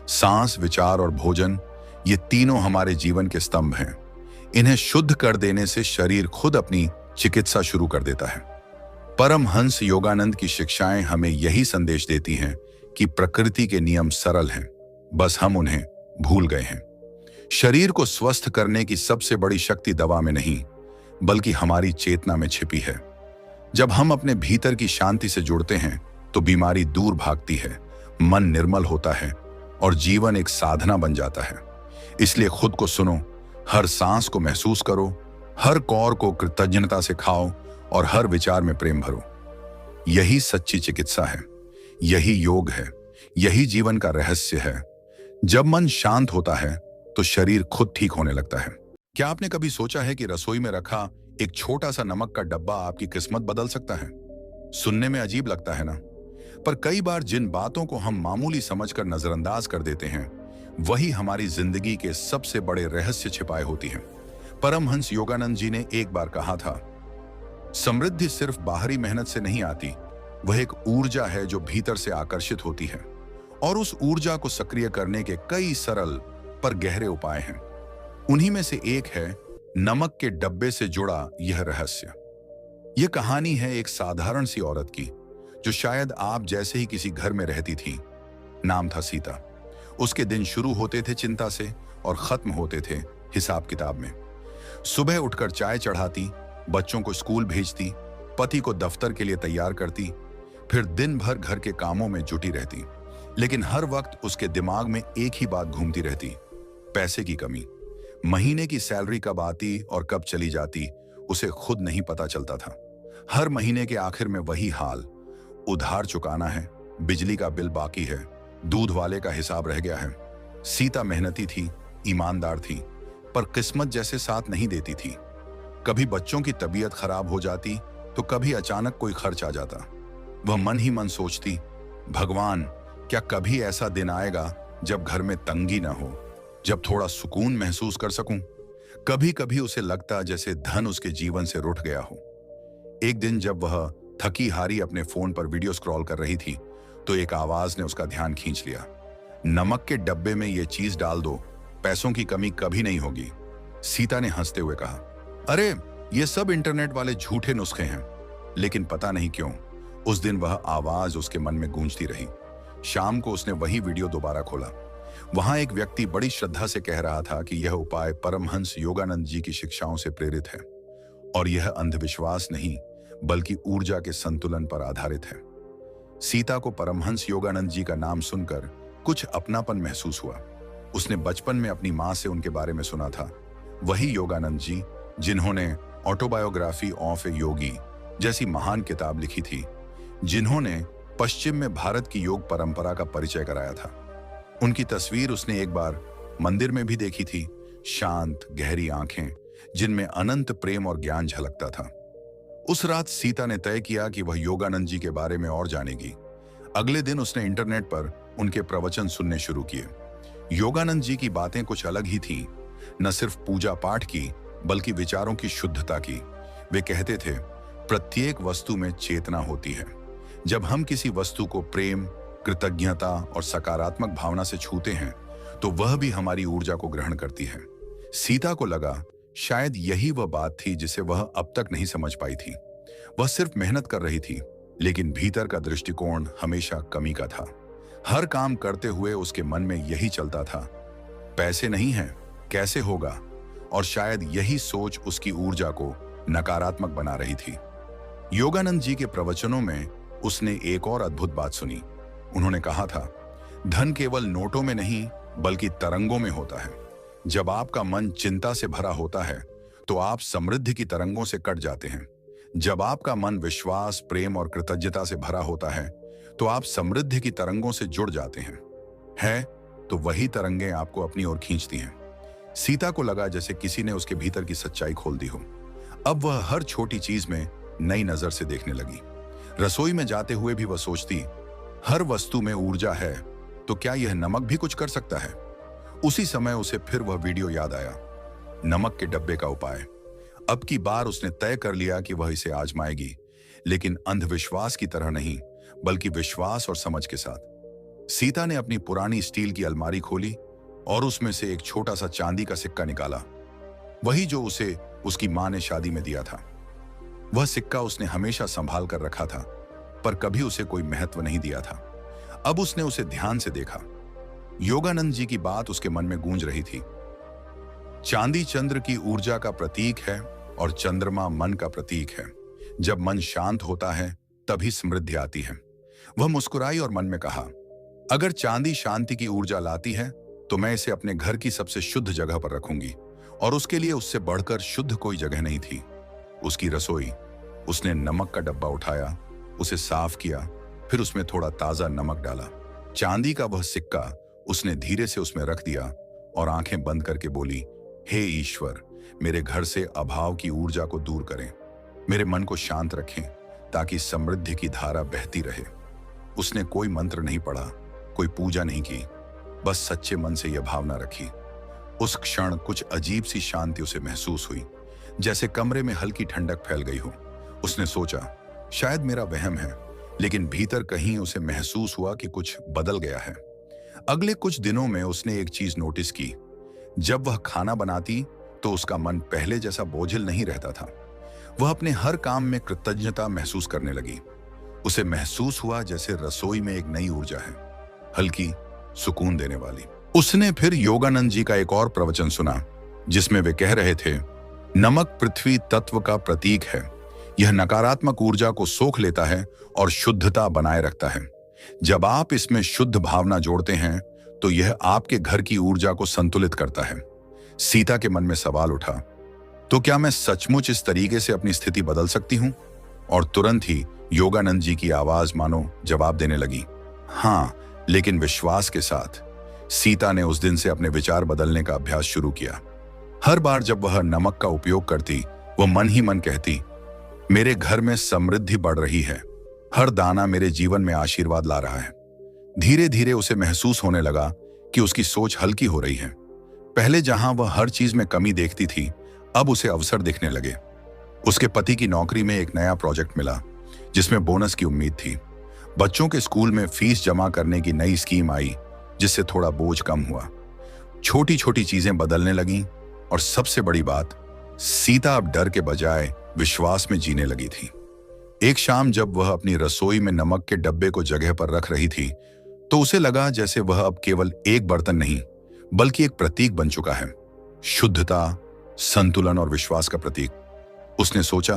सांस, विचार और भोजन, ये तीनों हमारे जीवन के स्तंभ हैं। इन्हें शुद्ध कर देने से शरीर खुद अपनी चिकित्सा शुरू कर देता है। परमहंस योगानंद की शिक्षाएं हमें यही संदेश देती हैं कि प्रकृति के नियम सरल हैं, बस हम उन्हें भूल गए हैं। शरीर को स्वस्थ करने की सबसे बड़ी शक्ति दवा में नहीं, बल्कि हमारी चेतना में छिपी है। जब हम अपने भीतर की शांति से जुड़ते हैं, तो बीमारी दूर भागती है, मन निर्मल होता है और जीवन एक साधना बन जाता है। इसलिए खुद को सुनो, हर सांस को महसूस करो, हर कौर को कृतज्ञता से खाओ और हर विचार में प्रेम भरो। यही सच्ची चिकित्सा है, यही योग है, यही जीवन का रहस्य है। जब मन शांत होता है, तो शरीर खुद ठीक होने लगता है। क्या आपने कभी सोचा है कि रसोई में रखा एक छोटा सा नमक का डब्बा आपकी किस्मत बदल सकता है? सुनने में अजीब लगता है ना? पर कई बार जिन बातों को हम मामूली समझकर नजरअंदाज कर देते हैं, वही हमारी जिंदगी के सबसे बड़े रहस्य छिपाए होती हैं। परमहंस योगानंद जी ने एक बार कहा था, समृद्धि सिर्फ बाहरी मेहनत से नहीं आती, वह एक ऊर्जा है जो भीतर से आकर्षित होती है। और उस ऊर्जा को सक्रिय करने के कई सरल पर गहरे उपाय हैं। उन्हीं में से एक है नमक के डब्बे से जुड़ा यह रहस्य। यह कहानी है एक साधारण सी औरत की, जो शायद आप जैसे ही किसी घर में रहती थी। नाम था सीता। उसके दिन शुरू होते थे चिंता से और खत्म होते थे हिसाब किताब में। सुबह उठकर चाय चढ़ाती, बच्चों को स्कूल भेजती, पति को दफ्तर के लिए तैयार करती, फिर दिन भर घर के कामों में जुटी रहती। लेकिन हर वक्त उसके दिमाग में एक ही बात घूमती रहती, पैसे की कमी। महीने की सैलरी कब आती और कब चली जाती, उसे खुद नहीं पता चलता था। हर महीने के आखिर में वही हाल, उधार चुकाना है, बिजली का बिल बाकी है, दूध वाले का हिसाब रह गया है। सीता मेहनती थी, ईमानदार थी, पर किस्मत जैसे साथ नहीं देती थी। कभी बच्चों की तबीयत खराब हो जाती, तो कभी अचानक कोई खर्च आ जाता। वह मन ही मन सोचती, भगवान, क्या कभी ऐसा दिन आएगा जब घर में तंगी ना हो, जब थोड़ा सुकून महसूस कर सकूं? कभी कभी उसे लगता जैसे धन उसके जीवन से रुठ गया हो। एक दिन जब वह थकी हारी अपने फोन पर वीडियो स्क्रॉल कर रही थी, तो एक आवाज ने उसका ध्यान खींच लिया। नमक के डब्बे में यह चीज डाल दो, पैसों की कमी कभी नहीं होगी। सीता ने हंसते हुए कहा, अरे ये सब इंटरनेट वाले झूठे नुस्खे हैं। लेकिन पता नहीं क्यों उस दिन वह आवाज उसके मन में गूंजती रही। शाम को उसने वही वीडियो दोबारा खोला। वहां एक व्यक्ति बड़ी श्रद्धा से कह रहा था कि यह उपाय परमहंस योगानंद जी की शिक्षाओं से प्रेरित है और यह अंधविश्वास नहीं, बल्कि ऊर्जा के संतुलन पर आधारित है। सीता को परमहंस योगानंद जी का नाम सुनकर कुछ अपनापन महसूस हुआ। उसने बचपन में अपनी मां से उनके बारे में सुना था, वही योगानंद जी जिन्होंने ऑटोबायोग्राफी ऑफ ए योगी जैसी महान किताब लिखी थी, जिन्होंने पश्चिम में भारत की योग परंपरा का परिचय कराया था। उनकी तस्वीर उसने एक बार मंदिर में भी देखी थी, शांत गहरी आंखें जिनमें अनंत प्रेम और ज्ञान झलकता था। उस रात सीता ने तय किया कि वह योगानंद जी के बारे में और जानेगी। अगले दिन उसने इंटरनेट पर उनके प्रवचन सुनने शुरू किए। योगानंद जी की बातें कुछ अलग ही थीं, न सिर्फ पूजा पाठ की, बल्कि विचारों की शुद्धता की। वे कहते थे, प्रत्येक वस्तु में चेतना होती है। जब हम किसी वस्तु को प्रेम, कृतज्ञता और सकारात्मक भावना से छूते हैं, तो वह भी हमारी ऊर्जा को ग्रहण करती है। सीता को लगा शायद यही वह बात थी जिसे वह अब तक नहीं समझ पाई थी। वह सिर्फ मेहनत कर रही थी, लेकिन भीतर का दृष्टिकोण हमेशा कमी का था। हर काम करते हुए उसके मन में यही चलता था, पैसे नहीं हैं, कैसे होगा? और शायद यही सोच उसकी ऊर्जा को नकारात्मक बना रही थी। योगानंद जी के प्रवचनों में उसने एक और अद्भुत बात सुनी। उन्होंने कहा था, धन केवल नोटों में नहीं बल्कि तरंगों में होता है। जब आपका मन चिंता से भरा होता है तो आप समृद्धि की तरंगों से कट जाते हैं। जब आपका मन विश्वास, प्रेम और कृतज्ञता से भरा होता है तो आप समृद्धि की तरंगों से जुड़ जाते हैं। तो वही तरंगें आपको अपनी ओर खींचती हैं। सीता को लगा जैसे किसी ने उसके भीतर की सच्चाई खोल दी हो। अब वह हर छोटी चीज में नई नजर से देखने लगी। रसोई में जाते हुए भी वह सोचती, हर वस्तु में ऊर्जा है, तो क्या यह नमक भी कुछ कर सकता है? उसी समय उसे फिर वह वीडियो याद आया, नमक के डब्बे का उपाय। अब की बार उसने तय कर लिया कि वह इसे आजमाएगी, लेकिन अंधविश्वास की तरह नहीं, बल्कि विश्वास और समझ के साथ। सीता ने अपनी पुरानी स्टील की अलमारी खोली और उसमें से एक छोटा सा चांदी का सिक्का निकाला, वही जो उसे उसकी मां ने शादी में दिया था। वह सिक्का उसने हमेशा संभाल कर रखा था, पर कभी उसे कोई महत्व नहीं दिया था। अब उसने उसे ध्यान से देखा। योगानंद जी की बात उसके मन में गूंज रही थी। चांदी चंद्र की ऊर्जा का प्रतीक है और चंद्रमा मन का प्रतीक है। जब मन शांत होता है तभी समृद्धि आती है। वह मुस्कुराई और मन में कहा, अगर चांदी शांति की ऊर्जा लाती है तो मैं इसे अपने घर की सबसे शुद्ध जगह पर रखूंगी, और उसके लिए उससे बढ़कर शुद्ध कोई जगह नहीं थी। उसकी रसोई। उसने नमक का डब्बा उठाया, उसे साफ किया, फिर उसमें थोड़ा ताजा नमक डाला। चांदी का वह सिक्का उसने धीरे से उसमें रख दिया और आंखें बंद करके बोली, हे ईश्वर, मेरे घर से अभाव की ऊर्जा को दूर करें, मेरे मन को शांत रखें ताकि समृद्धि की धारा बहती रहे। उसने कोई मंत्र नहीं पढ़ा, कोई पूजा नहीं की, बस सच्चे मन से यह भावना रखी। उस क्षण कुछ अजीब सी शांति उसे महसूस हुई, जैसे कमरे में हल्की ठंडक फैल गई हो। उसने सोचा, शायद मेरा वहम है, लेकिन भीतर कहीं उसे महसूस हुआ कि कुछ बदल गया है। अगले कुछ दिनों में उसने एक चीज नोटिस की। जब वह खाना बनाती तो उसका मन पहले जैसा बोझिल नहीं रहता था। वह अपने हर काम में कृतज्ञता महसूस करने लगी। उसे महसूस हुआ जैसे रसोई में एक नई ऊर्जा है, हल्की, सुकून देने वाली। उसने फिर योगानंद जी का एक और प्रवचन सुना, जिसमें वे कह रहे थे, नमक पृथ्वी तत्व का प्रतीक है। यह नकारात्मक ऊर्जा को सोख लेता है और शुद्धता बनाए रखता है। जब आप इसमें शुद्ध भावना जोड़ते हैं तो यह आपके घर की ऊर्जा को संतुलित करता है। सीता के मन में सवाल उठा, तो क्या मैं सचमुच इस तरीके से अपनी स्थिति बदल सकती हूं? और तुरंत ही योगानंद जी की आवाज मानो जवाब देने लगी, हाँ, लेकिन विश्वास के साथ। सीता ने उस दिन से अपने विचार बदलने का अभ्यास शुरू किया। हर बार जब वह नमक का उपयोग करती, वह मन ही मन कहती, मेरे घर में समृद्धि बढ़ रही है, हर दाना मेरे जीवन में आशीर्वाद ला रहा है। धीरे धीरे उसे महसूस होने लगा कि उसकी सोच हल्की हो रही है। पहले जहां वह हर चीज में कमी देखती थी, अब उसे अवसर दिखने लगे। उसके पति की नौकरी में एक नया प्रोजेक्ट मिला, जिसमें बोनस की उम्मीद थी। बच्चों के स्कूल में फीस जमा करने की नई स्कीम आई, जिससे थोड़ा बोझ कम हुआ। छोटी छोटी चीजें बदलने लगीं, और सबसे बड़ी बात, सीता अब डर के बजाय विश्वास में जीने लगी थी। एक शाम जब वह अपनी रसोई में नमक के डब्बे को जगह पर रख रही थी, तो उसे लगा जैसे वह अब केवल एक बर्तन नहीं, बल्कि एक प्रतीक बन चुका है, शुद्धता, संतुलन और विश्वास का प्रतीक। उसने सोचा,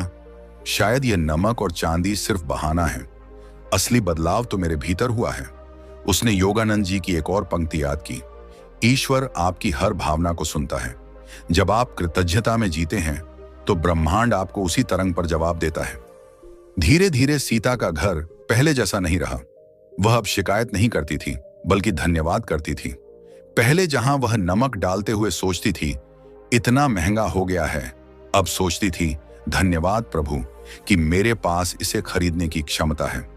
शायद यह नमक और चांदी सिर्फ बहाना है, असली बदलाव तो मेरे भीतर हुआ है। उसने योगानंद जी की एक और पंक्ति याद की, ईश्वर आपकी हर भावना को सुनता है। जब आप कृतज्ञता में जीते हैं तो ब्रह्मांड आपको उसी तरंग पर जवाब देता है। धीरे धीरे सीता का घर पहले जैसा नहीं रहा। वह अब शिकायत नहीं करती थी, बल्कि धन्यवाद करती थी। पहले जहां वह नमक डालते हुए सोचती थी, इतना महंगा हो गया है, अब सोचती थी, धन्यवाद प्रभु कि मेरे पास इसे खरीदने की क्षमता है।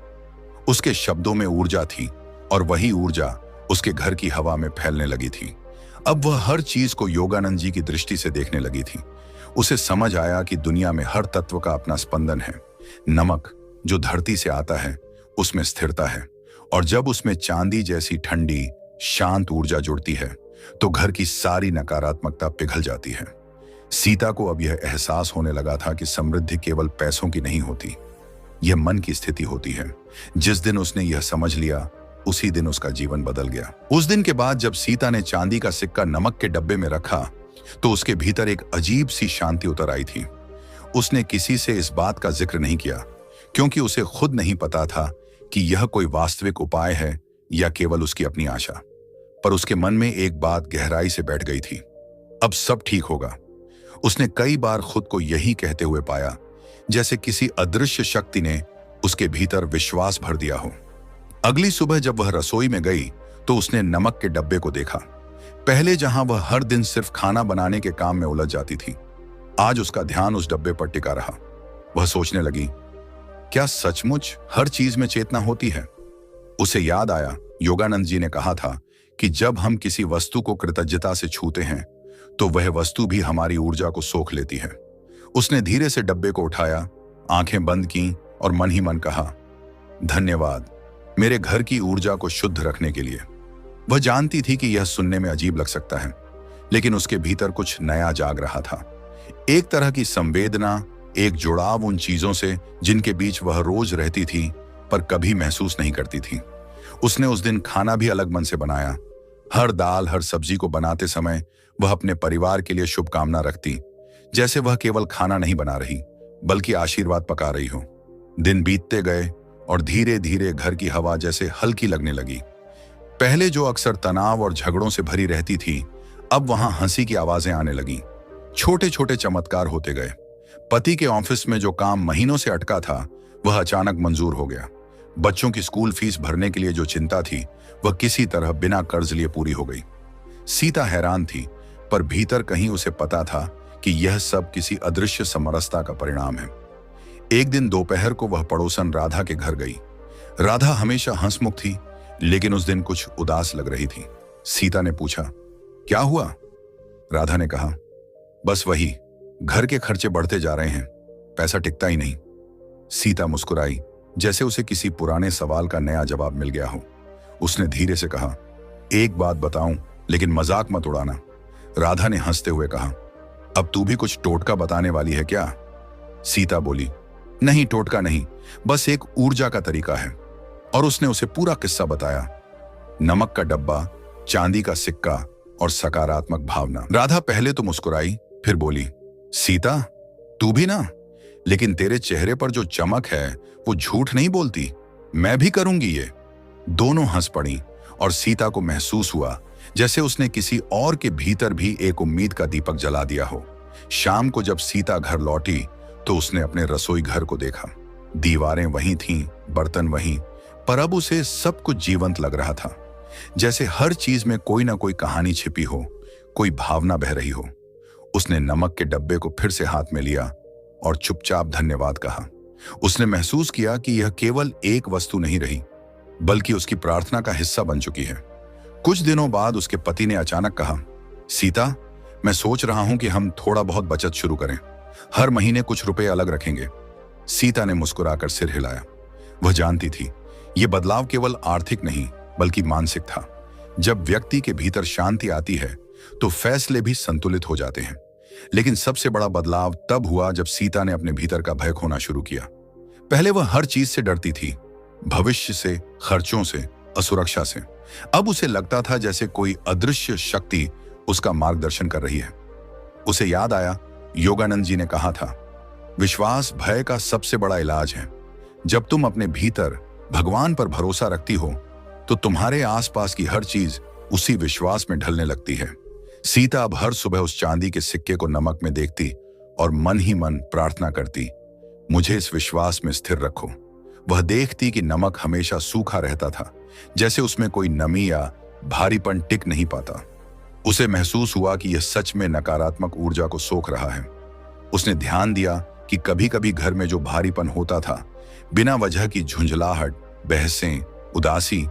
उसके शब्दों में ऊर्जा थी, और वही ऊर्जा उसके घर की हवा में फैलने लगी थी। अब वह हर चीज को योगानंद जी की दृष्टि से देखने लगी थी। उसे समझ आया कि दुनिया में हर तत्व का अपना स्पंदन है। नमक जो धरती से आता है, उसमें स्थिरता है, और जब उसमें चांदी जैसी ठंडी, शांत ऊर्जा जुड़ती है, तो घर की सारी नकारात्मकता पिघल जाती है। सीता को अब यह एहसास होने लगा था कि समृद्धि केवल पैसों की नहीं होती, यह मन की स्थिति होती है। जिस दिन उसने यह समझ लिया, उसी दिन उसका जीवन बदल गया। उस दिन के बाद जब सीता ने चांदी का सिक्का नमक के डब्बे में रखा, तो उसके भीतर एक अजीब सी शांति उतर आई थी। उसने किसी से इस बात का जिक्र नहीं किया, क्योंकि उसे खुद नहीं पता था कि यह कोई वास्तविक उपाय है या केवल उसकी अपनी आशा। पर उसके मन में एक बात गहराई से बैठ गई थी, अब सब ठीक होगा। उसने कई बार खुद को यही कहते हुए पाया, जैसे किसी अदृश्य शक्ति ने उसके भीतर विश्वास भर दिया हो। अगली सुबह जब वह रसोई में गई तो उसने नमक के डब्बे को देखा। पहले जहां वह हर दिन सिर्फ खाना बनाने के काम में उलझ जाती थी, आज उसका ध्यान उस डब्बे पर टिका रहा। वह सोचने लगी, क्या सचमुच हर चीज में चेतना होती है? उसे याद आया, योगानंद जी ने कहा था कि जब हम किसी वस्तु को कृतज्ञता से छूते हैं तो वह वस्तु भी हमारी ऊर्जा को सोख लेती है। उसने धीरे से डब्बे को उठाया, आंखें बंद की और मन ही मन कहा, धन्यवाद मेरे घर की ऊर्जा को शुद्ध रखने के लिए। वह जानती थी कि यह सुनने में अजीब लग सकता है, लेकिन उसके भीतर कुछ नया जाग रहा था। एक तरह की संवेदना, एक जुड़ाव उन चीजों से जिनके बीच वह रोज रहती थी पर कभी महसूस नहीं करती थी। उसने उस दिन खाना भी अलग मन से बनाया। हर दाल, हर सब्जी को बनाते समय वह अपने परिवार के लिए शुभकामना रखती, जैसे वह केवल खाना नहीं बना रही बल्कि आशीर्वाद पका रही हो। दिन बीतते गए और धीरे धीरे घर की हवा जैसे हल्की लगने लगी। पहले जो अक्सर तनाव और झगड़ों से भरी रहती थी, अब वहां हंसी की आवाजें आने लगी। छोटे छोटे चमत्कार होते गए। पति के ऑफिस में जो काम महीनों से अटका था, वह अचानक मंजूर हो गया। बच्चों की स्कूल फीस भरने के लिए जो चिंता थी, वह किसी तरह बिना कर्ज लिए पूरी हो गई। सीता हैरान थी, पर भीतर कहीं उसे पता था कि यह सब किसी अदृश्य समरसता का परिणाम है। एक दिन दोपहर को वह पड़ोसन राधा के घर गई। राधा हमेशा हंसमुख थी, लेकिन उस दिन कुछ उदास लग रही थी। सीता ने पूछा, क्या हुआ? राधा ने कहा, बस वही, घर के खर्चे बढ़ते जा रहे हैं, पैसा टिकता ही नहीं। सीता मुस्कुराई, जैसे उसे किसी पुराने सवाल का नया जवाब मिल गया हो। उसने धीरे से कहा, एक बात बताऊं, लेकिन मजाक मत उड़ाना। राधा ने हंसते हुए कहा, अब तू भी कुछ टोटका बताने वाली है क्या? सीता बोली, नहीं, टोटका नहीं, बस एक ऊर्जा का तरीका है। और उसने उसे पूरा किस्सा बताया। नमक का डब्बा, चांदी का सिक्का और सकारात्मक भावना। राधा पहले तो मुस्कुराई, फिर बोली, सीता तू भी ना, लेकिन तेरे चेहरे पर जो चमक है वो झूठ नहीं बोलती, मैं भी करूंगी ये। दोनों हंस पड़ी और सीता को महसूस हुआ जैसे उसने किसी और के भीतर भी एक उम्मीद का दीपक जला दिया हो। शाम को जब सीता घर लौटी तो उसने अपने रसोई घर को देखा। दीवारें वहीं थीं, बर्तन वहीं, पर अब उसे सब कुछ जीवंत लग रहा था, जैसे हर चीज में कोई ना कोई कहानी छिपी हो, कोई भावना बह रही हो। उसने नमक के डब्बे को फिर से हाथ में लिया और चुपचाप धन्यवाद कहा। उसने महसूस किया कि यह केवल एक वस्तु नहीं रही, बल्कि उसकी प्रार्थना का हिस्सा बन चुकी है। कुछ दिनों बाद उसके पति ने अचानक कहा, सीता मैं सोच रहा हूं कि हम थोड़ा बहुत बचत शुरू करें, हर महीने कुछ रुपए अलग रखेंगे। सीता ने मुस्कुराकर सिर हिलाया। वह जानती थी यह बदलाव केवल आर्थिक नहीं बल्कि मानसिक था। जब व्यक्ति के भीतर शांति आती है तो फैसले भी संतुलित हो जाते हैं। लेकिन सबसे बड़ा बदलाव तब हुआ जब सीता ने अपने भीतर का भय खोना शुरू किया। पहले वह हर चीज से डरती थी, भविष्य से, खर्चों से, असुरक्षा से। अब उसे लगता था जैसे कोई अदृश्य शक्ति उसका मार्गदर्शन कर रही है। उसे याद आया, योगानंद जी ने कहा था, विश्वास भय का सबसे बड़ा इलाज है। जब तुम अपने भीतर भगवान पर भरोसा रखती हो तो तुम्हारे आसपास की हर चीज उसी विश्वास में ढलने लगती है। सीता अब हर सुबह उस चांदी के सिक्के को नमक में देखती और मन ही मन प्रार्थना करती, मुझे इस विश्वास में स्थिर रखो। वह देखती कि नमक हमेशा सूखा रहता था, जैसे उसमें कोई नमी या भारीपन टिक नहीं पाता। उसे महसूस हुआ कि यह सच में नकारात्मक ऊर्जा को सोख रहा है। उसने ध्यान दिया कि कभी कभी घर में जो भारीपन होता था, बिना वजह की झुंझलाहट, बहसें, उदासी,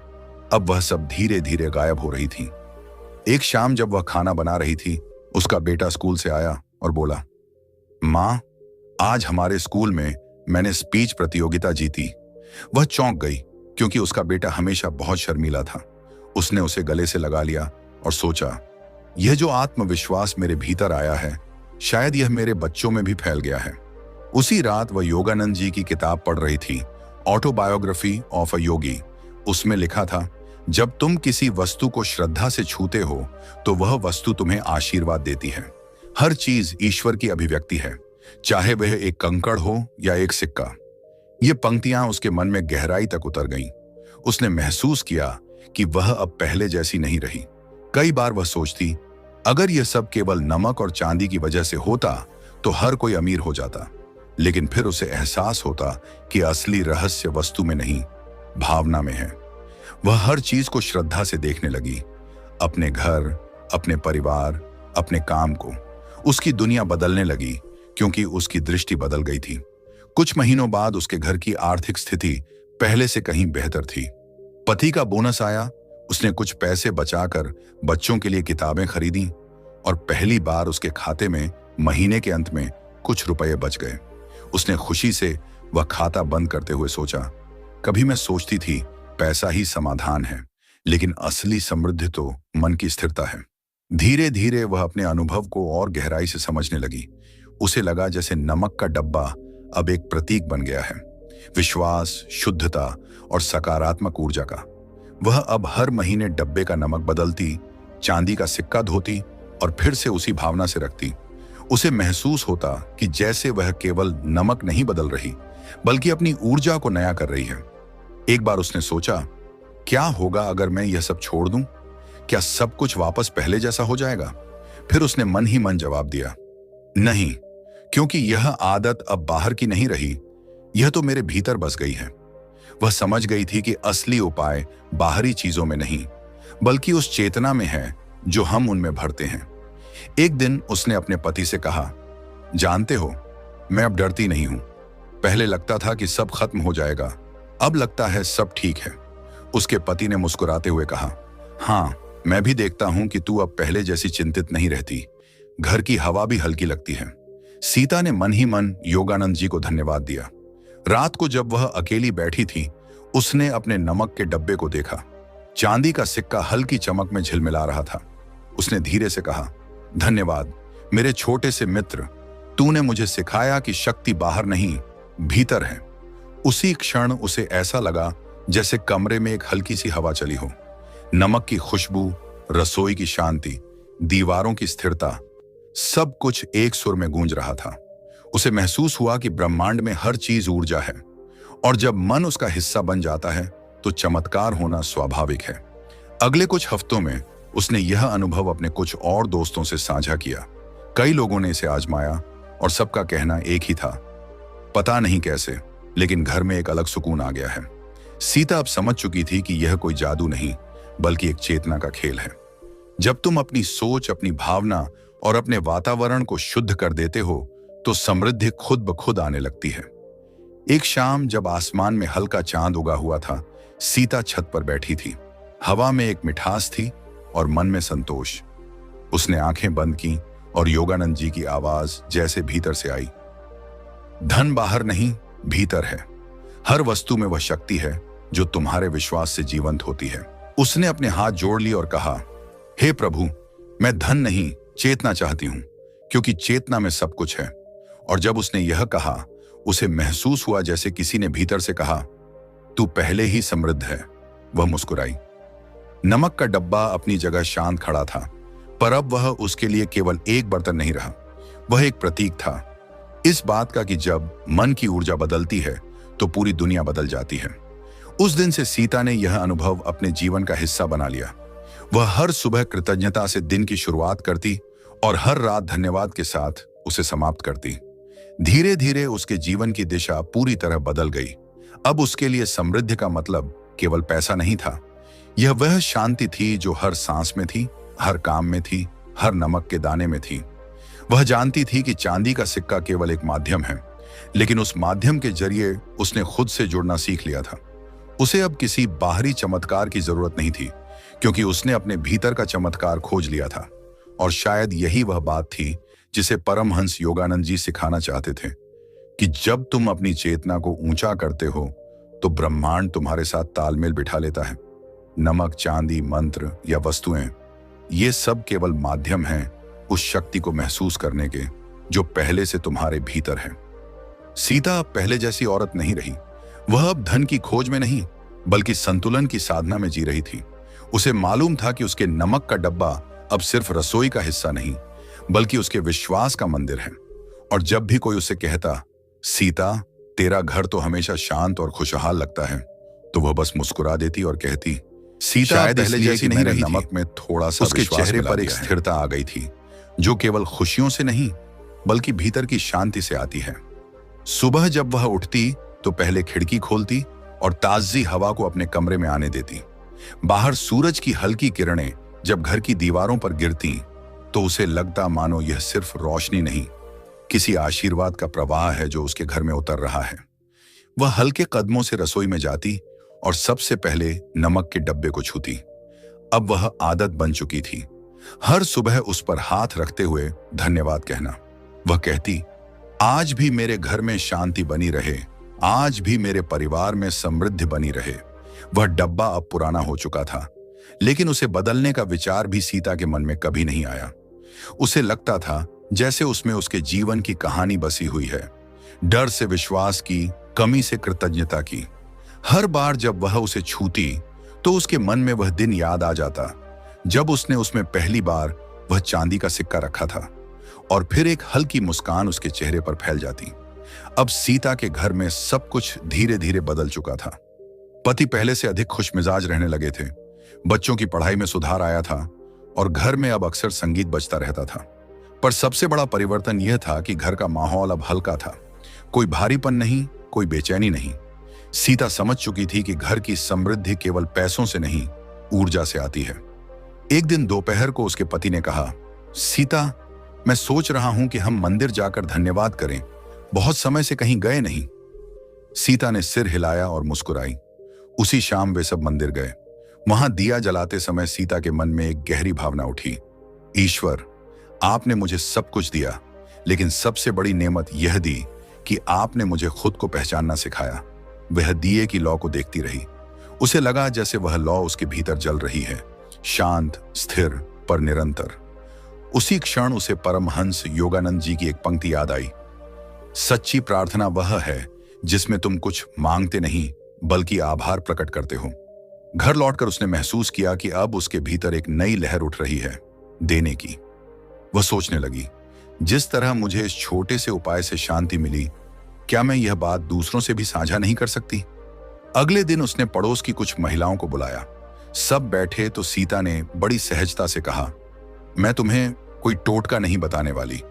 अब वह सब धीरे धीरे गायब हो रही थी। एक शाम जब वह खाना बना रही थी, उसका बेटा स्कूल से आया और बोला, माँ, आज हमारे स्कूल में मैंने स्पीच प्रतियोगिता जीती। वह चौंक गई क्योंकि उसका बेटा हमेशा बहुत शर्मीला था। उसने उसे गले से लगा लिया और सोचा, यह जो आत्मविश्वास मेरे भीतर आया है, शायद यह मेरे बच्चों में भी फैल गया है। उसी रात वह योगानंद जी की किताब पढ़ रही थी, ऑटोबायोग्राफी ऑफ अ योगी। उसमें लिखा था, जब तुम किसी वस्तु को श्रद्धा से छूते हो तो वह वस्तु तुम्हें आशीर्वाद देती है। हर चीज ईश्वर की अभिव्यक्ति है, चाहे वह एक कंकड़ हो या एक सिक्का। ये पंक्तियां उसके मन में गहराई तक उतर गईं। उसने महसूस किया कि वह अब पहले जैसी नहीं रही। कई बार वह सोचती, अगर यह सब केवल नमक और चांदी की वजह से होता तो हर कोई अमीर हो जाता। लेकिन फिर उसे एहसास होता कि असली रहस्य वस्तु में नहीं, भावना में है। वह हर चीज को श्रद्धा से देखने लगी, अपने घर, अपने परिवार, अपने काम को। उसकी दुनिया बदलने लगी क्योंकि उसकी दृष्टि बदल गई थी। कुछ महीनों बाद उसके घर की आर्थिक स्थिति पहले से कहीं बेहतर थी। पति का बोनस आया, उसने कुछ पैसे बचाकर बच्चों के लिए किताबें खरीदी और पहली बार उसके खाते में महीने के अंत में कुछ रुपए बच गए। उसने खुशी से वह खाता बंद करते हुए सोचा, कभी मैं सोचती थी पैसा ही समाधान है, लेकिन असली समृद्धि तो मन की स्थिरता है। धीरे धीरे वह अपने अनुभव को और गहराई से समझने लगी। उसे लगा जैसे नमक का डब्बा अब एक प्रतीक बन गया है, विश्वास, शुद्धता और सकारात्मक ऊर्जा का। वह अब हर महीने डब्बे का नमक बदलती, चांदी का सिक्का धोती और फिर से उसी भावना से रखती। उसे महसूस होता कि जैसे वह केवल नमक नहीं बदल रही, बल्कि अपनी ऊर्जा को नया कर रही है। एक बार उसने सोचा, क्या होगा अगर मैं यह सब छोड़ दूं? क्या सब कुछ वापस पहले जैसा हो जाएगा? फिर उसने मन ही मन जवाब दिया, नहीं, क्योंकि यह आदत अब बाहर की नहीं रही, यह तो मेरे भीतर बस गई है। वह समझ गई थी कि असली उपाय बाहरी चीजों में नहीं, बल्कि उस चेतना में है जो हम उनमें भरते हैं। एक दिन उसने अपने पति से कहा, जानते हो, मैं अब डरती नहीं हूं। पहले लगता था कि सब खत्म हो जाएगा, अब लगता है सब ठीक है। उसके पति ने मुस्कुराते हुए कहा, हाँ, मैं भी देखता हूं कि तू अब पहले जैसी चिंतित नहीं रहती। घर की हवा भी हल्की लगती है। सीता ने मन ही मन योगानंद जी को धन्यवाद दिया। रात को जब वह अकेली बैठी थी, उसने अपने नमक के डब्बे को देखा। चांदी का सिक्का हल्की चमक में झिलमिला रहा था। उसने धीरे से कहा, धन्यवाद मेरे छोटे से मित्र, तूने मुझे सिखाया कि शक्ति बाहर नहीं, भीतर है। उसी क्षण उसे ऐसा लगा जैसे कमरे में एक हल्की सी हवा चली हो। नमक की खुशबू, रसोई की शांति, दीवारों की स्थिरता, सब कुछ एक सुर में गूंज रहा था। उसे महसूस हुआ कि ब्रह्मांड में हर चीज ऊर्जा है, और जब मन उसका हिस्सा बन जाता है तो चमत्कार होना स्वाभाविक है। अगले कुछ हफ्तों में उसने यह अनुभव अपने कुछ और दोस्तों से साझा किया। कई लोगों ने इसे आजमाया और सबका कहना एक ही था, पता नहीं कैसे, लेकिन घर में एक अलग सुकून आ गया है। सीता अब समझ चुकी थी कि यह कोई जादू नहीं, बल्कि एक चेतना का खेल है। जब तुम अपनी सोच, अपनी भावना और अपने वातावरण को शुद्ध कर देते हो तो समृद्धि खुद ब खुद आने लगती है। एक शाम जब आसमान में हल्का चांद उगा हुआ था, सीता छत पर बैठी थी। हवा में एक मिठास थी और मन में संतोष। उसने आंखें बंद की और योगानंद जी की आवाज जैसे भीतर से आई, धन बाहर नहीं, भीतर है। हर वस्तु में वह शक्ति है जो तुम्हारे विश्वास से जीवंत होती है। उसने अपने हाथ जोड़ लिए और कहा, हे प्रभु, मैं धन नहीं, चेतना चाहती हूं, क्योंकि चेतना में सब कुछ है। और जब उसने यह कहा, उसे महसूस हुआ जैसे किसी ने भीतर से कहा, तू पहले ही समृद्ध है। वह मुस्कुराई। नमक का डब्बा अपनी जगह शांत खड़ा था, पर अब वह उसके लिए केवल एक बर्तन नहीं रहा, वह एक प्रतीक था इस बात का कि जब मन की ऊर्जा बदलती है तो पूरी दुनिया बदल जाती है। उस दिन से सीता ने यह अनुभव अपने जीवन का हिस्सा बना लिया। वह हर सुबह कृतज्ञता से दिन की शुरुआत करती और हर रात धन्यवाद के साथ उसे समाप्त करती। धीरे धीरे उसके जीवन की दिशा पूरी तरह बदल गई। अब उसके लिए समृद्धि का मतलब केवल पैसा नहीं था, यह वह शांति थी जो हर सांस में थी, हर काम में थी, हर नमक के दाने में थी। वह जानती थी कि चांदी का सिक्का केवल एक माध्यम है, लेकिन उस माध्यम के जरिए उसने खुद से जुड़ना सीख लिया था। उसे अब किसी बाहरी चमत्कार की जरूरत नहीं थी, क्योंकि उसने अपने भीतर का चमत्कार खोज लिया था। और शायद यही वह बात थी जिसे परमहंस योगानंद जी सिखाना चाहते थे, कि जब तुम अपनी चेतना को ऊंचा करते हो तो ब्रह्मांड तुम्हारे साथ तालमेल बिठा लेता है। नमक, चांदी, मंत्र या वस्तुएं, ये सब केवल माध्यम हैं उस शक्ति को महसूस करने के जो पहले से तुम्हारे भीतर है। सीता अब पहले जैसी औरत नहीं रही। वह अब धन की खोज में नहीं, बल्कि संतुलन की साधना में जी रही थी। उसे मालूम था कि उसके नमक का डब्बा अब सिर्फ रसोई का हिस्सा नहीं, बल्कि उसके विश्वास का मंदिर है। और जब भी कोई उसे कहता, सीता, तेरा घर तो हमेशा शांत और खुशहाल लगता है, तो वह बस मुस्कुरा देती और कहती, सीता शायद पहले इसलिए जैसी कि नहीं मैंने रही थी। नमक में थोड़ा सा उसके विश्वास चेहरे मिला पर एक दिया है। स्थिरता आ गई थी जो केवल खुशियों से नहीं बल्कि भीतर की शांति से आती है। सुबह जब वह उठती तो पहले खिड़की खोलती और ताजी हवा को अपने कमरे में आने देती। बाहर सूरज की हल्की किरणें जब घर की दीवारों पर गिरती तो उसे लगता मानो यह सिर्फ रोशनी नहीं, किसी आशीर्वाद का प्रवाह है जो उसके घर में उतर रहा है। वह हल्के कदमों से रसोई में जाती और सबसे पहले नमक के डब्बे को छूती। अब वह आदत बन चुकी थी, हर सुबह उस पर हाथ रखते हुए धन्यवाद कहना। वह कहती, आज भी मेरे घर में शांति बनी रहे, आज भी मेरे परिवार में समृद्धि बनी रहे। वह डब्बा अब पुराना हो चुका था, लेकिन उसे बदलने का विचार भी सीता के मन में कभी नहीं आया। उसे लगता था जैसे उसमें उसके जीवन की कहानी बसी हुई है, डर से विश्वास की, कमी से कृतज्ञता की। हर बार जब वह उसे छूती तो उसके मन में वह दिन याद आ जाता जब उसने उसमें पहली बार वह चांदी का सिक्का रखा था, और फिर एक हल्की मुस्कान उसके चेहरे पर फैल जाती। अब सीता के घर में सब कुछ धीरे धीरे बदल चुका था। पति पहले से अधिक खुशमिजाज रहने लगे थे, बच्चों की पढ़ाई में सुधार आया था और घर में अब अक्सर संगीत बजता रहता था। पर सबसे बड़ा परिवर्तन यह था कि घर का माहौल अब हल्का था, कोई भारीपन नहीं, कोई बेचैनी नहीं। सीता समझ चुकी थी कि घर की समृद्धि केवल पैसों से नहीं, ऊर्जा से आती है। एक दिन दोपहर को उसके पति ने कहा, सीता, मैं सोच रहा हूं कि हम मंदिर जाकर धन्यवाद करें, बहुत समय से कहीं गए नहीं। सीता ने सिर हिलाया और मुस्कुराई। उसी शाम वे सब मंदिर गए। वहां दिया जलाते समय सीता के मन में एक गहरी भावना उठी, ईश्वर, आपने मुझे सब कुछ दिया, लेकिन सबसे बड़ी नेमत यह दी कि आपने मुझे खुद को पहचानना सिखाया। वह दिए की लौ को देखती रही। उसे लगा जैसे वह लौ उसके भीतर जल रही है, शांत, स्थिर, पर निरंतर। उसी क्षण उसे परमहंस योगानंद जी की एक पंक्ति याद आई, सच्ची प्रार्थना वह है जिसमें तुम कुछ मांगते नहीं बल्कि आभार प्रकट करते हो। घर लौटकर उसने महसूस किया कि अब उसके भीतर एक नई लहर उठ रही है, देने की। वह सोचने लगी, जिस तरह मुझे इस छोटे से उपाय से शांति मिली, क्या मैं यह बात दूसरों से भी साझा नहीं कर सकती? अगले दिन उसने पड़ोस की कुछ महिलाओं को बुलाया। सब बैठे तो सीता ने बड़ी सहजता से कहा, मैं तुम्हें कोई टोटका नहीं बताने वाली,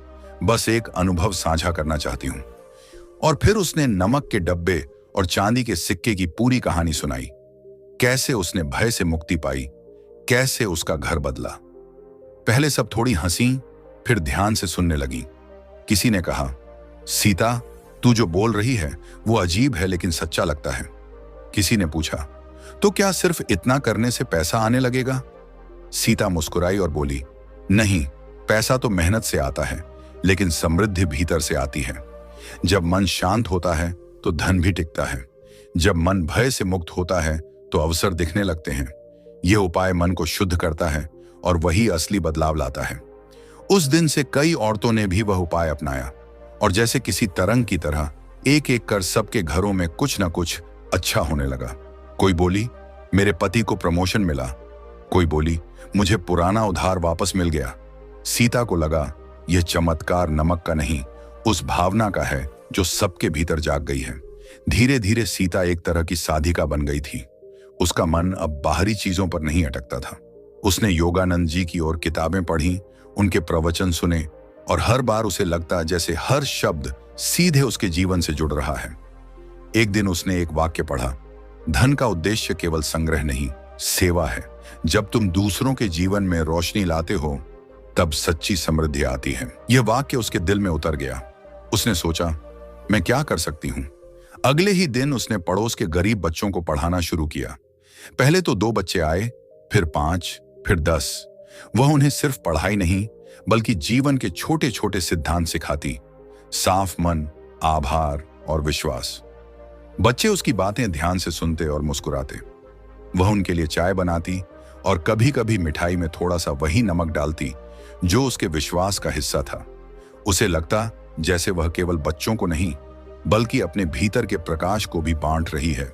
बस एक अनुभव साझा करना चाहती हूं। और फिर उसने नमक के डब्बे और चांदी के सिक्के की पूरी कहानी सुनाई, कैसे उसने भय से मुक्ति पाई, कैसे उसका घर बदला। पहले सब थोड़ी हंसी, फिर ध्यान से सुनने लगी। किसी ने कहा, सीता, तू जो बोल रही है वो अजीब है लेकिन सच्चा लगता है। किसी ने पूछा, तो क्या सिर्फ इतना करने से पैसा आने लगेगा? सीता मुस्कुराई और बोली, नहीं, पैसा तो मेहनत से आता है, लेकिन समृद्धि भीतर से आती है। जब मन शांत होता है तो धन भी टिकता है। जब मन भय से मुक्त होता है तो अवसर दिखने लगते हैं। यह उपाय मन को शुद्ध करता है और वही असली बदलाव लाता है। उस दिन से कई औरतों ने भी वह उपाय अपनाया और जैसे किसी तरंग की तरह एक एक कर सबके घरों में कुछ न कुछ अच्छा होने लगा। कोई बोली, मेरे पति को प्रमोशन मिला। कोई बोली, मुझे पुराना उधार वापस मिल गया। सीता को लगा यह चमत्कार नमक का नहीं, उस भावना का है जो सबके भीतर जाग गई है। धीरे धीरे सीता एक तरह की साधिका बन गई थी। उसका मन अब बाहरी चीजों पर नहीं अटकता था। उसने योगानंद जी की ओर किताबें पढ़ी, उनके प्रवचन सुने और हर बार उसे लगता जैसे हर शब्द सीधे उसके जीवन से जुड़ रहा है। एक दिन उसने एक वाक्य पढ़ा, धन का उद्देश्य केवल संग्रह नहीं, सेवा है। जब तुम दूसरों के जीवन में रोशनी लाते हो तब सच्ची समृद्धि आती है। यह वाक्य उसके दिल में उतर गया। उसने सोचा, मैं क्या कर सकती हूं? अगले ही दिन उसने पड़ोस के गरीब बच्चों को पढ़ाना शुरू किया। पहले तो 2 बच्चे आए, फिर 5, फिर 10। वह उन्हें सिर्फ पढ़ाई नहीं बल्कि जीवन के छोटे छोटे सिद्धांत सिखाती, साफ मन, आभार और विश्वास। बच्चे उसकी बातें ध्यान से सुनते और मुस्कुराते। वह उनके लिए चाय बनाती और कभी कभी मिठाई में थोड़ा सा वही नमक डालती जो उसके विश्वास का हिस्सा था। उसे लगता जैसे वह केवल बच्चों को नहीं बल्कि अपने भीतर के प्रकाश को भी बांट रही है।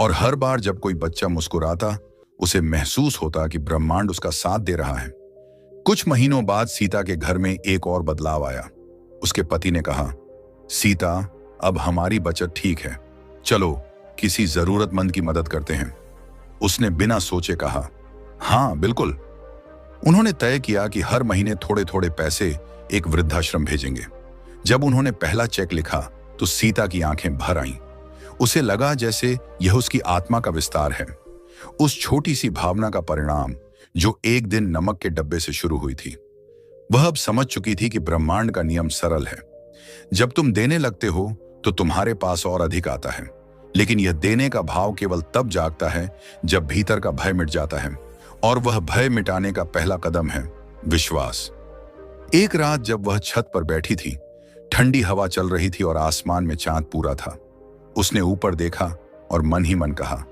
और हर बार जब कोई बच्चा मुस्कुराता उसे महसूस होता कि ब्रह्मांड उसका साथ दे रहा है। कुछ महीनों बाद सीता के घर में एक और बदलाव आया। उसके पति ने कहा, सीता, अब हमारी बचत ठीक है, चलो किसी जरूरतमंद की मदद करते हैं। उसने बिना सोचे कहा, हाँ बिल्कुल। उन्होंने तय किया कि हर महीने थोड़े थोड़े पैसे एक वृद्धाश्रम भेजेंगे। जब उन्होंने पहला चेक लिखा तो सीता की आंखें भर आईं। उसे लगा जैसे यह उसकी आत्मा का विस्तार है, उस छोटी सी भावना का परिणाम जो एक दिन नमक के डब्बे से शुरू हुई थी। वह अब समझ चुकी थी कि ब्रह्मांड का नियम सरल है। जब तुम देने लगते हो तो तुम्हारे पास और अधिक आता है, लेकिन यह देने का भाव केवल तब जागता है जब भीतर का भय मिट जाता है, और वह भय मिटाने का पहला कदम है विश्वास। एक रात जब वह छत पर बैठी थी, ठंडी हवा चल रही थी और आसमान में चांद पूरा था। उसने ऊपर देखा और मन ही मन कहा,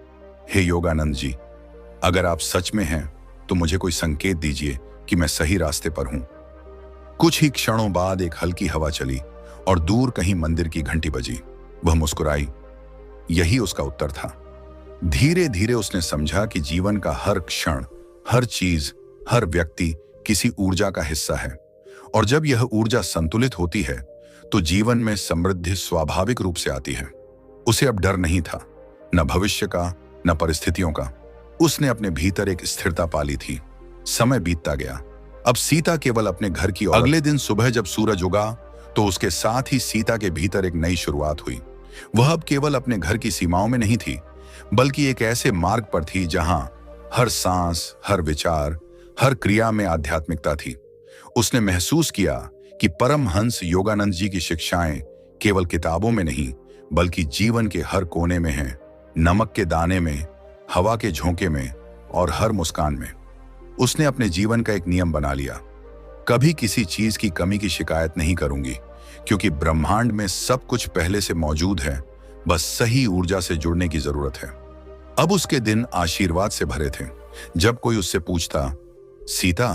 हे योगानंद जी, अगर आप सच में हैं तो मुझे कोई संकेत दीजिए कि मैं सही रास्ते पर हूं। कुछ ही क्षणों बाद एक हल्की हवा चली और दूर कहीं मंदिर की घंटी बजी। वह मुस्कुराई। यही उसका उत्तर था। धीरे धीरे उसने समझा कि जीवन का हर क्षण, हर चीज, हर व्यक्ति किसी ऊर्जा का हिस्सा है, और जब यह ऊर्जा संतुलित होती है तो जीवन में समृद्धि स्वाभाविक रूप से आती है। उसे अब डर नहीं था, न भविष्य का, न परिस्थितियों का। उसने अपने भीतर एक स्थिरता पाली थी। समय बीतता गया। अब सीता केवल अपने घर की। अगले दिन सुबह जब सूरज उगा तो उसके साथ ही सीता के भीतर एक नई शुरुआत हुई। वह अब केवल अपने घर की सीमाओं में नहीं थी, बल्कि एक ऐसे मार्ग पर थी जहां हर सांस, हर विचार, हर क्रिया में आध्यात्मिकता थी। उसने महसूस किया कि परमहंस योगानंद जी की शिक्षाएं केवल किताबों में नहीं, बल्कि जीवन के हर कोने में हैं, नमक के दाने में, हवा के झोंके में और हर मुस्कान में। उसने अपने जीवन का एक नियम बना लिया, कभी किसी चीज की कमी की शिकायत नहीं करूंगी, क्योंकि ब्रह्मांड में सब कुछ पहले से मौजूद है, बस सही ऊर्जा से जुड़ने की जरूरत है। अब उसके दिन आशीर्वाद से भरे थे। जब कोई उससे पूछता, सीता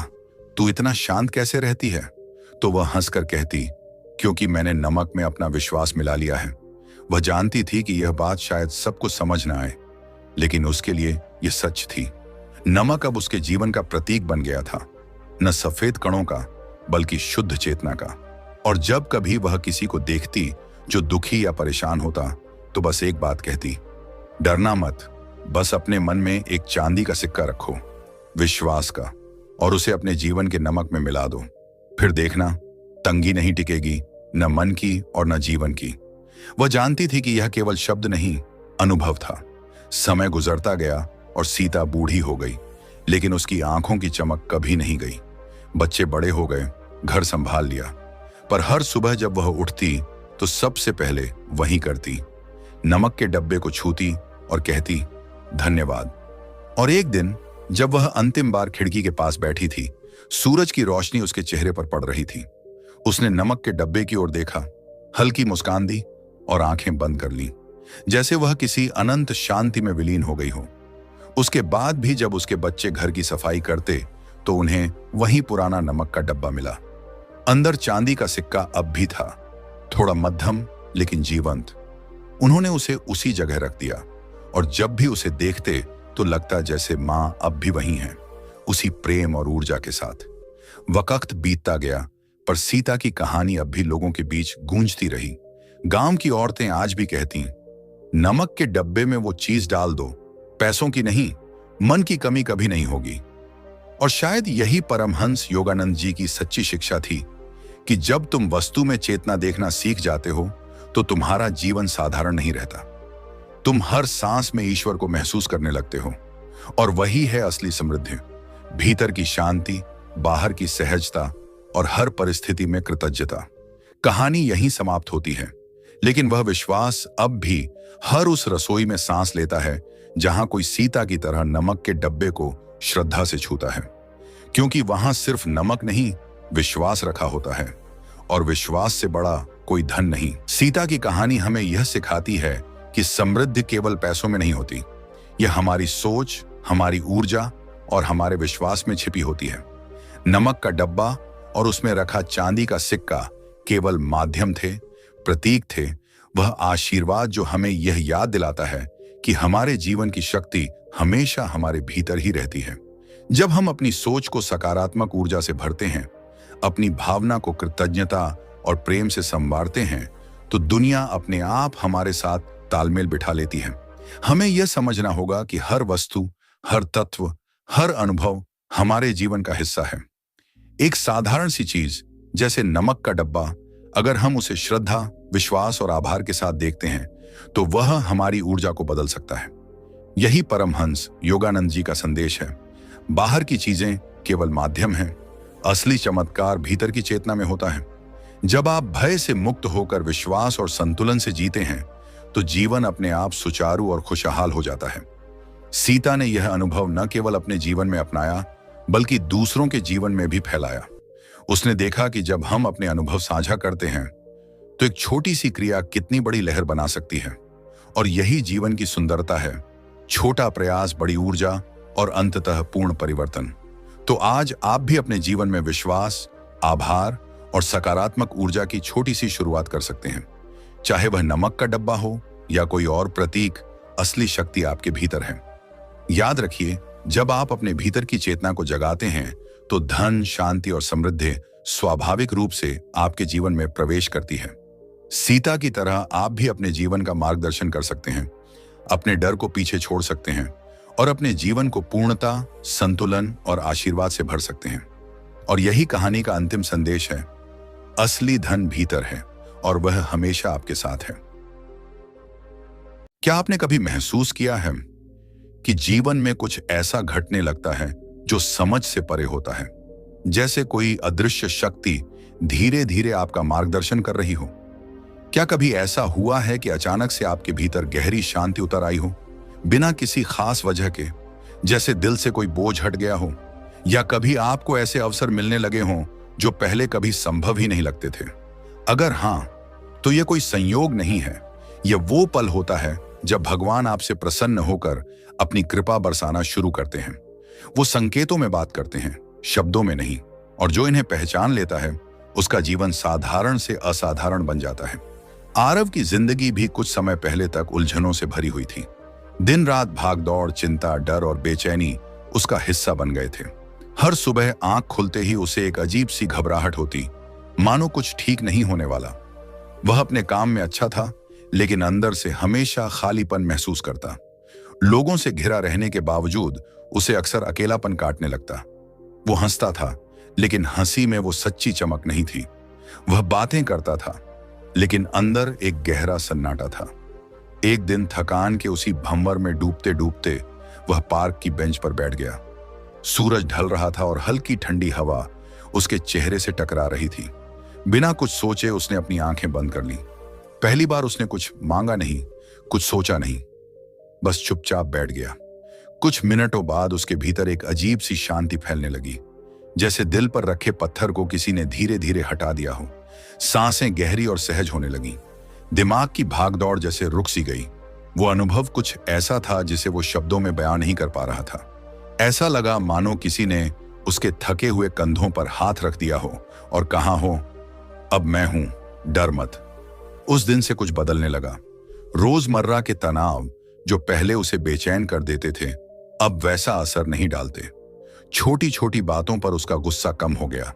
तू इतना शांत कैसे रहती है, तो वह हंसकर कहती, क्योंकि मैंने नमक में अपना विश्वास मिला लिया है। वह जानती थी कि यह बात शायद सबको समझ ना आए, लेकिन उसके लिए यह सच थी। नमक अब उसके जीवन का प्रतीक बन गया था, न सफेद कणों का, बल्कि शुद्ध चेतना का। और जब कभी वह किसी को देखती जो दुखी या परेशान होता, तो बस एक बात कहती, डरना मत, बस अपने मन में एक चांदी का सिक्का रखो, विश्वास का, और उसे अपने जीवन के नमक में मिला दो। फिर देखना, तंगी नहीं टिकेगी, न मन की और न जीवन की। वह जानती थी कि यह केवल शब्द नहीं, अनुभव था। समय गुजरता गया और सीता बूढ़ी हो गई, लेकिन उसकी आंखों की चमक कभी नहीं गई। बच्चे बड़े हो गए, घर संभाल लिया, पर हर सुबह जब वह उठती तो सबसे पहले वही करती, नमक के डब्बे को छूती और कहती, धन्यवाद। और एक दिन जब वह अंतिम बार खिड़की के पास बैठी थी, सूरज की रोशनी उसके चेहरे पर पड़ रही थी। उसने नमक के डब्बे की ओर देखा, हल्की मुस्कान दी और आंखें बंद कर लीं, जैसे वह किसी अनंत शांति में विलीन हो गई हो। उसके बाद भी जब उसके बच्चे घर की सफाई करते तो उन्हें वही पुराना नमक का डब्बा मिला। अंदर चांदी का सिक्का अब भी था, थोड़ा मध्यम लेकिन जीवंत। उन्होंने उसे उसी जगह रख दिया, और जब भी उसे देखते तो लगता जैसे मां अब भी वही है, उसी प्रेम और ऊर्जा के साथ। वक्त बीतता गया, पर सीता की कहानी अब भी लोगों के बीच गूंजती रही। गांव की औरतें आज भी कहती, नमक के डब्बे में वो चीज डाल दो, पैसों की नहीं, मन की कमी कभी नहीं होगी। और शायद यही परमहंस योगानंद जी की सच्ची शिक्षा थी कि जब तुम वस्तु में चेतना देखना सीख जाते हो तो तुम्हारा जीवन साधारण नहीं रहता। तुम हर सांस में ईश्वर को महसूस करने लगते हो, और वही है असली समृद्धि। भीतर की शांति, बाहर की सहजता और हर परिस्थिति में कृतज्ञता। कहानी यहीं समाप्त होती है, लेकिन वह विश्वास अब भी हर उस रसोई में सांस लेता है जहां कोई सीता की तरह नमक के डब्बे को श्रद्धा से छूता है, क्योंकि वहां सिर्फ नमक नहीं, विश्वास रखा होता है, और विश्वास से बड़ा कोई धन नहीं। सीता की कहानी हमें यह सिखाती है कि समृद्धि केवल पैसों में नहीं होती, यह हमारी सोच, हमारी ऊर्जा और हमारे विश्वास में छिपी होती है। नमक का डब्बा और उसमें रखा चांदी का सिक्का केवल माध्यम थे, प्रतीक थे। वह आशीर्वाद जो हमें यह याद दिलाता है कि हमारे जीवन की शक्ति हमेशा हमारे भीतर ही रहती है। जब हम अपनी सोच को सकारात्मक ऊर्जा से भरते हैं, अपनी भावना को कृतज्ञता और प्रेम से संवारते हैं, तो दुनिया अपने आप हमारे साथ तालमेल बिठा लेती है। हमें यह समझना होगा कि हर वस्तु, हर तत्व, हर अनुभव हमारे जीवन का हिस्सा है। एक साधारण सी चीज जैसे नमक का डब्बा, अगर हम उसे श्रद्धा, विश्वास और आभार के साथ देखते हैं तो वह हमारी ऊर्जा को बदल सकता है। यही परमहंस योगानंद जी का संदेश है। बाहर की चीजें केवल माध्यम हैं, असली चमत्कार भीतर की चेतना में होता है। जब आप भय से मुक्त होकर विश्वास और संतुलन से जीते हैं तो जीवन अपने आप सुचारू और खुशहाल हो जाता है। सीता ने यह अनुभव न केवल अपने जीवन में अपनाया बल्कि दूसरों के जीवन में भी फैलाया। उसने देखा कि जब हम अपने अनुभव साझा करते हैं तो एक छोटी सी क्रिया कितनी बड़ी लहर बना सकती है। और यही जीवन की सुंदरता है, छोटा प्रयास, बड़ी ऊर्जा और अंततः पूर्ण परिवर्तन। तो आज आप भी अपने जीवन में विश्वास, आभार और सकारात्मक ऊर्जा की छोटी सी शुरुआत कर सकते हैं। चाहे वह नमक का डब्बा हो या कोई और प्रतीक, असली शक्ति आपके भीतर है। याद रखिए, जब आप अपने भीतर की चेतना को जगाते हैं तो धन, शांति और समृद्धि स्वाभाविक रूप से आपके जीवन में प्रवेश करती है। सीता की तरह आप भी अपने जीवन का मार्गदर्शन कर सकते हैं, अपने डर को पीछे छोड़ सकते हैं और अपने जीवन को पूर्णता, संतुलन और आशीर्वाद से भर सकते हैं। और यही कहानी का अंतिम संदेश है, असली धन भीतर है और वह हमेशा आपके साथ है। क्या आपने कभी महसूस किया है कि जीवन में कुछ ऐसा घटने लगता है जो समझ से परे होता है, जैसे कोई अदृश्य शक्ति धीरे धीरे आपका मार्गदर्शन कर रही हो? क्या कभी ऐसा हुआ है कि अचानक से आपके भीतर गहरी शांति उतर आई हो, बिना किसी खास वजह के, जैसे दिल से कोई बोझ हट गया हो? या कभी आपको ऐसे अवसर मिलने लगे हों जो पहले कभी संभव ही नहीं लगते थे? अगर हां, तो यह कोई संयोग नहीं है, यह वो पल होता है जब भगवान आपसे प्रसन्न होकर अपनी कृपा बरसाना शुरू करते हैं। वो संकेतों में बात करते हैं, शब्दों में नहीं, और जो इन्हें पहचान लेता है उसका जीवन साधारण से असाधारण बन जाता है। आरव की जिंदगी भी कुछ समय पहले तक उलझनों से भरी हुई थी। दिन रात भागदौड़, चिंता, डर और बेचैनी उसका हिस्सा बन गए थे। हर सुबह आंख खुलते ही उसे एक अजीब सी घबराहट होती, मानो कुछ ठीक नहीं होने वाला। वह अपने काम में अच्छा था, लेकिन अंदर से हमेशा खालीपन महसूस करता। लोगों से घिरा रहने के बावजूद उसे अक्सर अकेलापन काटने लगता। वो हंसता था, लेकिन हंसी में वो सच्ची चमक नहीं थी। वह बातें करता था, लेकिन अंदर एक गहरा सन्नाटा था। एक दिन थकान के उसी भंवर में डूबते डूबते वह पार्क की बेंच पर बैठ गया। सूरज ढल रहा था और हल्की ठंडी हवा उसके चेहरे से टकरा रही थी। बिना कुछ सोचे उसने अपनी आंखें बंद कर ली। पहली बार उसने कुछ मांगा नहीं, कुछ सोचा नहीं, बस चुपचाप बैठ गया। कुछ मिनटों बाद उसके भीतर एक अजीब सी शांति फैलने लगी, जैसे दिल पर रखे पत्थर को किसी ने धीरे धीरे हटा दिया हो। सांसें गहरी और सहज होने लगी। दिमाग की भागदौड़ जैसे रुक सी गई। वो अनुभव कुछ ऐसा था जिसे वो शब्दों में बयां नहीं कर पा रहा था। ऐसा लगा मानो किसी ने उसके थके हुए कंधों पर हाथ रख दिया हो और कहा हो, अब मैं हूं, डर मत। उस दिन से कुछ बदलने लगा। रोजमर्रा के तनाव जो पहले उसे बेचैन कर देते थे, अब वैसा असर नहीं डालते। छोटी छोटी बातों पर उसका गुस्सा कम हो गया।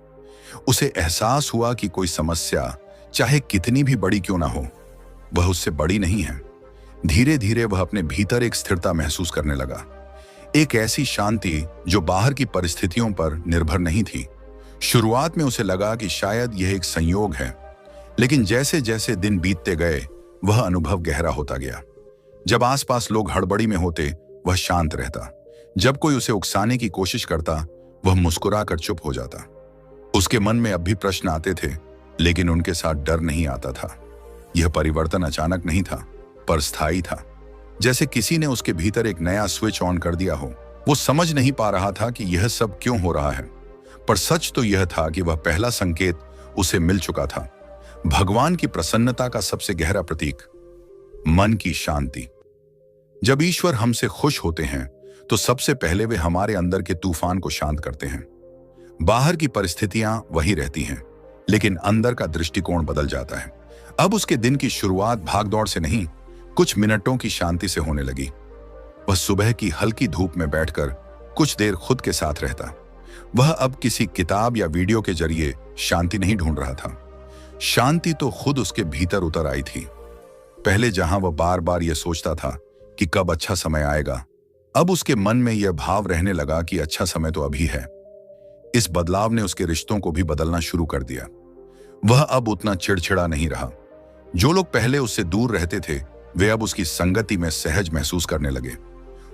उसे एहसास हुआ कि कोई समस्या, चाहे कितनी भी बड़ी क्यों ना हो, वह उससे बड़ी नहीं है। धीरे धीरे वह अपने भीतर एक स्थिरता महसूस करने लगा, एक ऐसी शांति जो बाहर की परिस्थितियों पर निर्भर नहीं थी। शुरुआत में उसे लगा कि शायद यह एक संयोग है, लेकिन जैसे जैसे दिन बीतते गए वह अनुभव गहरा होता गया। जब आसपास लोग हड़बड़ी में होते, वह शांत रहता। जब कोई उसे उकसाने की कोशिश करता, वह मुस्कुराकर चुप हो जाता। उसके मन में अब भी प्रश्न आते थे, लेकिन उनके साथ डर नहीं आता था। यह परिवर्तन अचानक नहीं था, पर स्थायी था। जैसे किसी ने उसके भीतर एक नया स्विच ऑन कर दिया हो। वो समझ नहीं पा रहा था कि यह सब क्यों हो रहा है, पर सच तो यह था कि वह पहला संकेत उसे मिल चुका था। भगवान की प्रसन्नता का सबसे गहरा प्रतीक, मन की शांति। जब ईश्वर हमसे खुश होते हैं तो सबसे पहले वे हमारे अंदर के तूफान को शांत करते हैं। बाहर की परिस्थितियां वही रहती हैं, लेकिन अंदर का दृष्टिकोण बदल जाता है। अब उसके दिन की शुरुआत भागदौड़ से नहीं, कुछ मिनटों की शांति से होने लगी। वह सुबह की हल्की धूप में बैठकर कुछ देर खुद के साथ रहता। वह अब किसी किताब या वीडियो के जरिए शांति नहीं ढूंढ रहा था। शांति तो खुद उसके भीतर उतर आई थी। पहले जहां वह बार बार यह सोचता था कि कब अच्छा समय आएगा, अब उसके मन में यह भाव रहने लगा कि अच्छा समय तो अभी है। इस बदलाव ने उसके रिश्तों को भी बदलना शुरू कर दिया। वह अब उतना चिड़चिड़ा नहीं रहा। जो लोग पहले उससे दूर रहते थे वे अब उसकी संगति में सहज महसूस करने लगे।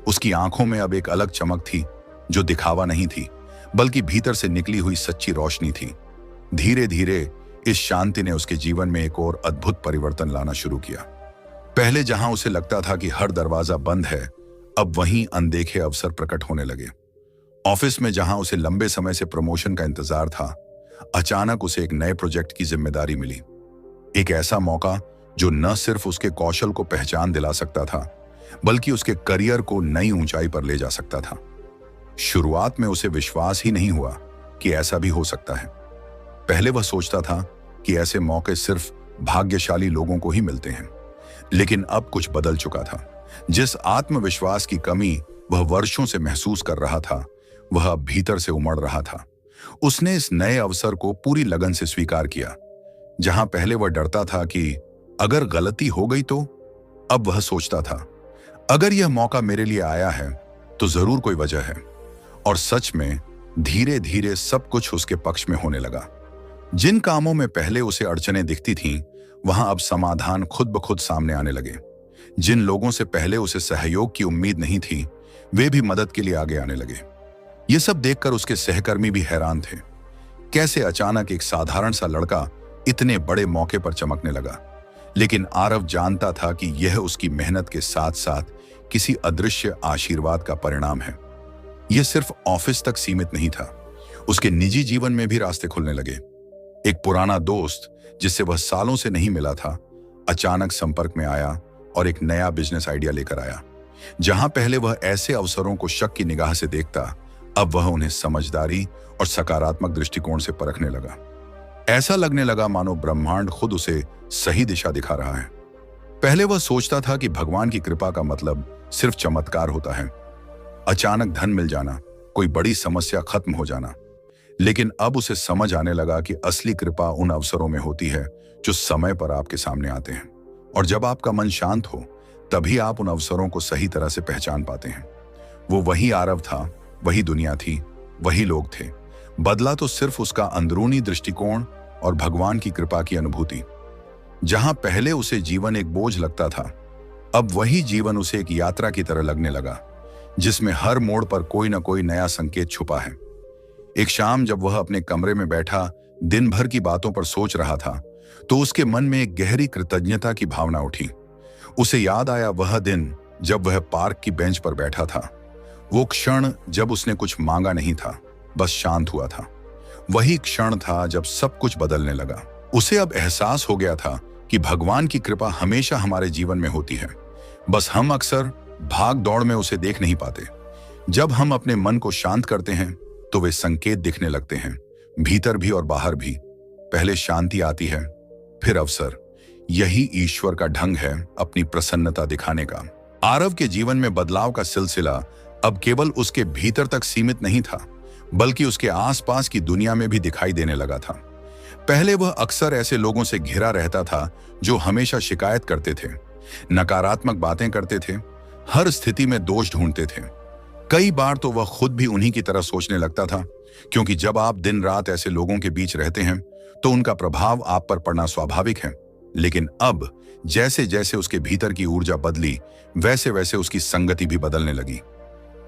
उसकी आंखों में अब एक अलग चमक थी जो दिखावा नहीं थी, बल्कि भीतर से निकली हुई सच्ची रोशनी थी। धीरे धीरे इस शांति ने उसके जीवन में एक और अद्भुत परिवर्तन लाना शुरू किया। पहले जहां उसे लगता था कि हर दरवाजा बंद है, अब वहीं अनदेखे अवसर प्रकट होने लगे। ऑफिस में जहां उसे लंबे समय से प्रमोशन का इंतजार था, अचानक उसे एक नए प्रोजेक्ट की जिम्मेदारी मिली। एक ऐसा मौका जो न सिर्फ उसके कौशल को पहचान दिला सकता था, बल्कि उसके करियर को नई ऊंचाई पर ले जा सकता था। शुरुआत में उसे विश्वास ही नहीं हुआ कि ऐसा भी हो सकता है। पहले वह सोचता था कि ऐसे मौके सिर्फ भाग्यशाली लोगों को ही मिलते हैं, लेकिन अब कुछ बदल चुका था। जिस आत्मविश्वास की कमी वह वर्षों से महसूस कर रहा था, वह अब भीतर से उमड़ रहा था। उसने इस नए अवसर को पूरी लगन से स्वीकार किया। जहां पहले वह डरता था कि अगर गलती हो गई तो, अब वह सोचता था अगर यह मौका मेरे लिए आया है तो जरूर कोई वजह है। और सच में धीरे धीरे सब कुछ उसके पक्ष में होने लगा। जिन कामों में पहले उसे अड़चनें दिखती थीं, वहां अब समाधान खुद ब खुद सामने आने लगे। जिन लोगों से पहले उसे सहयोग की उम्मीद नहीं थी, वे भी मदद के लिए आगे आने लगे। ये सब देखकर उसके सहकर्मी भी हैरान थे। कैसे अचानक एक साधारण सा लड़का इतने बड़े मौके पर चमकने लगा। लेकिन आरव जानता था कि यह उसकी मेहनत के साथ साथ किसी अदृश्य आशीर्वाद का परिणाम है। यह सिर्फ ऑफिस तक सीमित नहीं था, उसके निजी जीवन में भी रास्ते खुलने लगे। एक पुराना दोस्त जिससे वह सालों से नहीं मिला था, अचानक संपर्क में आया और एक नया बिजनेस आइडिया लेकर आया। जहां पहले वह ऐसे अवसरों को शक की निगाह से देखता, अब वह उन्हें समझदारी और सकारात्मक दृष्टिकोण से परखने लगा। ऐसा लगने लगा मानो ब्रह्मांड खुद उसे सही दिशा दिखा रहा है। पहले वह सोचता था कि भगवान की कृपा का मतलब सिर्फ चमत्कार होता है, अचानक धन मिल जाना, कोई बड़ी समस्या खत्म हो जाना। लेकिन अब उसे समझ आने लगा कि असली कृपा उन अवसरों में होती है जो समय पर आपके सामने आते हैं। और जब आपका मन शांत हो, तभी आप उन अवसरों को सही तरह से पहचान पाते हैं। वो वही आरव था, वही दुनिया थी, वही लोग थे। बदला तो सिर्फ उसका अंदरूनी दृष्टिकोण और भगवान की कृपा की अनुभूति। जहां पहले उसे जीवन एक बोझ लगता था, अब वही जीवन उसे एक यात्रा की तरह लगने लगा, जिसमें हर मोड़ पर कोई न कोई नया संकेत छुपा है। एक शाम जब वह अपने कमरे में बैठा दिन भर की बातों पर सोच रहा था, तो उसके मन में एक गहरी कृतज्ञता की भावना उठी। उसे याद आया वह दिन जब वह पार्क की बेंच पर बैठा था, वो क्षण जब उसने कुछ मांगा नहीं था, बस शांत हुआ था। वही क्षण था जब सब कुछ बदलने लगा। उसे अब एहसास हो गया था कि भगवान की कृपा हमेशा हमारे जीवन में होती है, बस हम अक्सर भाग दौड़ में उसे देख नहीं पाते। जब हम अपने मन को शांत करते हैं तो वे संकेत दिखने लगते हैं, भीतर भी और बाहर भी। पहले शांति आती है, फिर अवसर। यही ईश्वर का ढंग है अपनी प्रसन्नता दिखाने का। आरव के जीवन में बदलाव का सिलसिला अब केवल उसके भीतर तक सीमित नहीं था, बल्कि उसके आसपास की दुनिया में भी दिखाई देने लगा था। पहले वह अक्सर ऐसे लोगों से घिरा रहता था जो हमेशा शिकायत करते थे, नकारात्मक बातें करते थे, हर स्थिति में दोष ढूंढते थे। कई बार तो वह खुद भी उन्हीं की तरह सोचने लगता था, क्योंकि जब आप दिन रात ऐसे लोगों के बीच रहते हैं तो उनका प्रभाव आप पर पड़ना स्वाभाविक है। लेकिन अब जैसे जैसे उसके भीतर की ऊर्जा बदली, वैसे वैसे उसकी संगति भी बदलने लगी।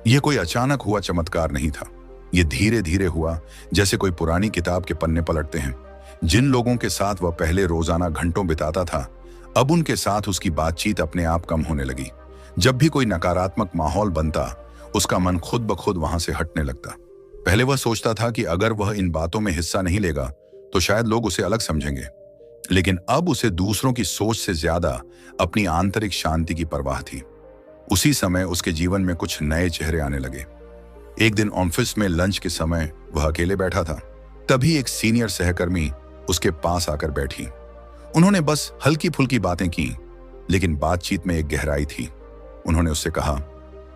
यह कोई अचानक हुआ चमत्कार नहीं था, यह धीरे धीरे हुआ, जैसे कोई पुरानी किताब के पन्ने पलटते हैं। जिन लोगों के साथ वह पहले रोजाना घंटों बिताता था, अब उनके साथ उसकी बातचीत अपने आप कम होने लगी। जब भी कोई नकारात्मक माहौल बनता, उसका मन खुद ब खुद वहां से हटने लगता। पहले वह सोचता था कि अगर वह इन बातों में हिस्सा नहीं लेगा तो शायद लोग उसे अलग समझेंगे, लेकिन अब उसे दूसरों की सोच से ज्यादा अपनी आंतरिक शांति की परवाह थी। उसी समय उसके जीवन में कुछ नए चेहरे आने लगे। एक दिन ऑफिस में लंच के समय वह अकेले बैठा था, तभी एक सीनियर सहकर्मी उसके पास आकर बैठी। उन्होंने बस हल्की फुल्की बातें की, लेकिन बातचीत में एक गहराई थी। उन्होंने उससे कहा,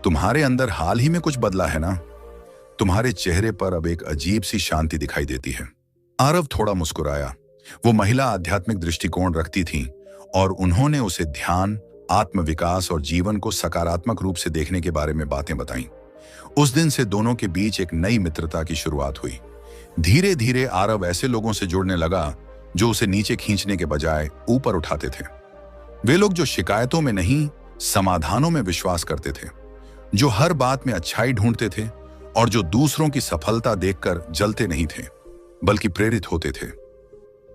तुम्हारे अंदर हाल ही में कुछ बदला है ना? तुम्हारे चेहरे पर अब एक अजीब सी शांति दिखाई देती है। आरव थोड़ा मुस्कुराया। वो महिला आध्यात्मिक दृष्टिकोण रखती थी और उन्होंने उसे ध्यान, आत्मविकास और जीवन को सकारात्मक रूप से देखने के बारे में बातें बताईं। उस दिन से दोनों के बीच एक नई मित्रता की शुरुआत हुई। धीरे धीरे आरव ऐसे लोगों से जुड़ने लगा जो उसे नीचे खींचने के बजाय ऊपर उठाते थे। वे लोग जो शिकायतों में नहीं, समाधानों में विश्वास करते थे, जो हर बात में अच्छाई ढूंढते थे और जो दूसरों की सफलता देखकर जलते नहीं थे बल्कि प्रेरित होते थे।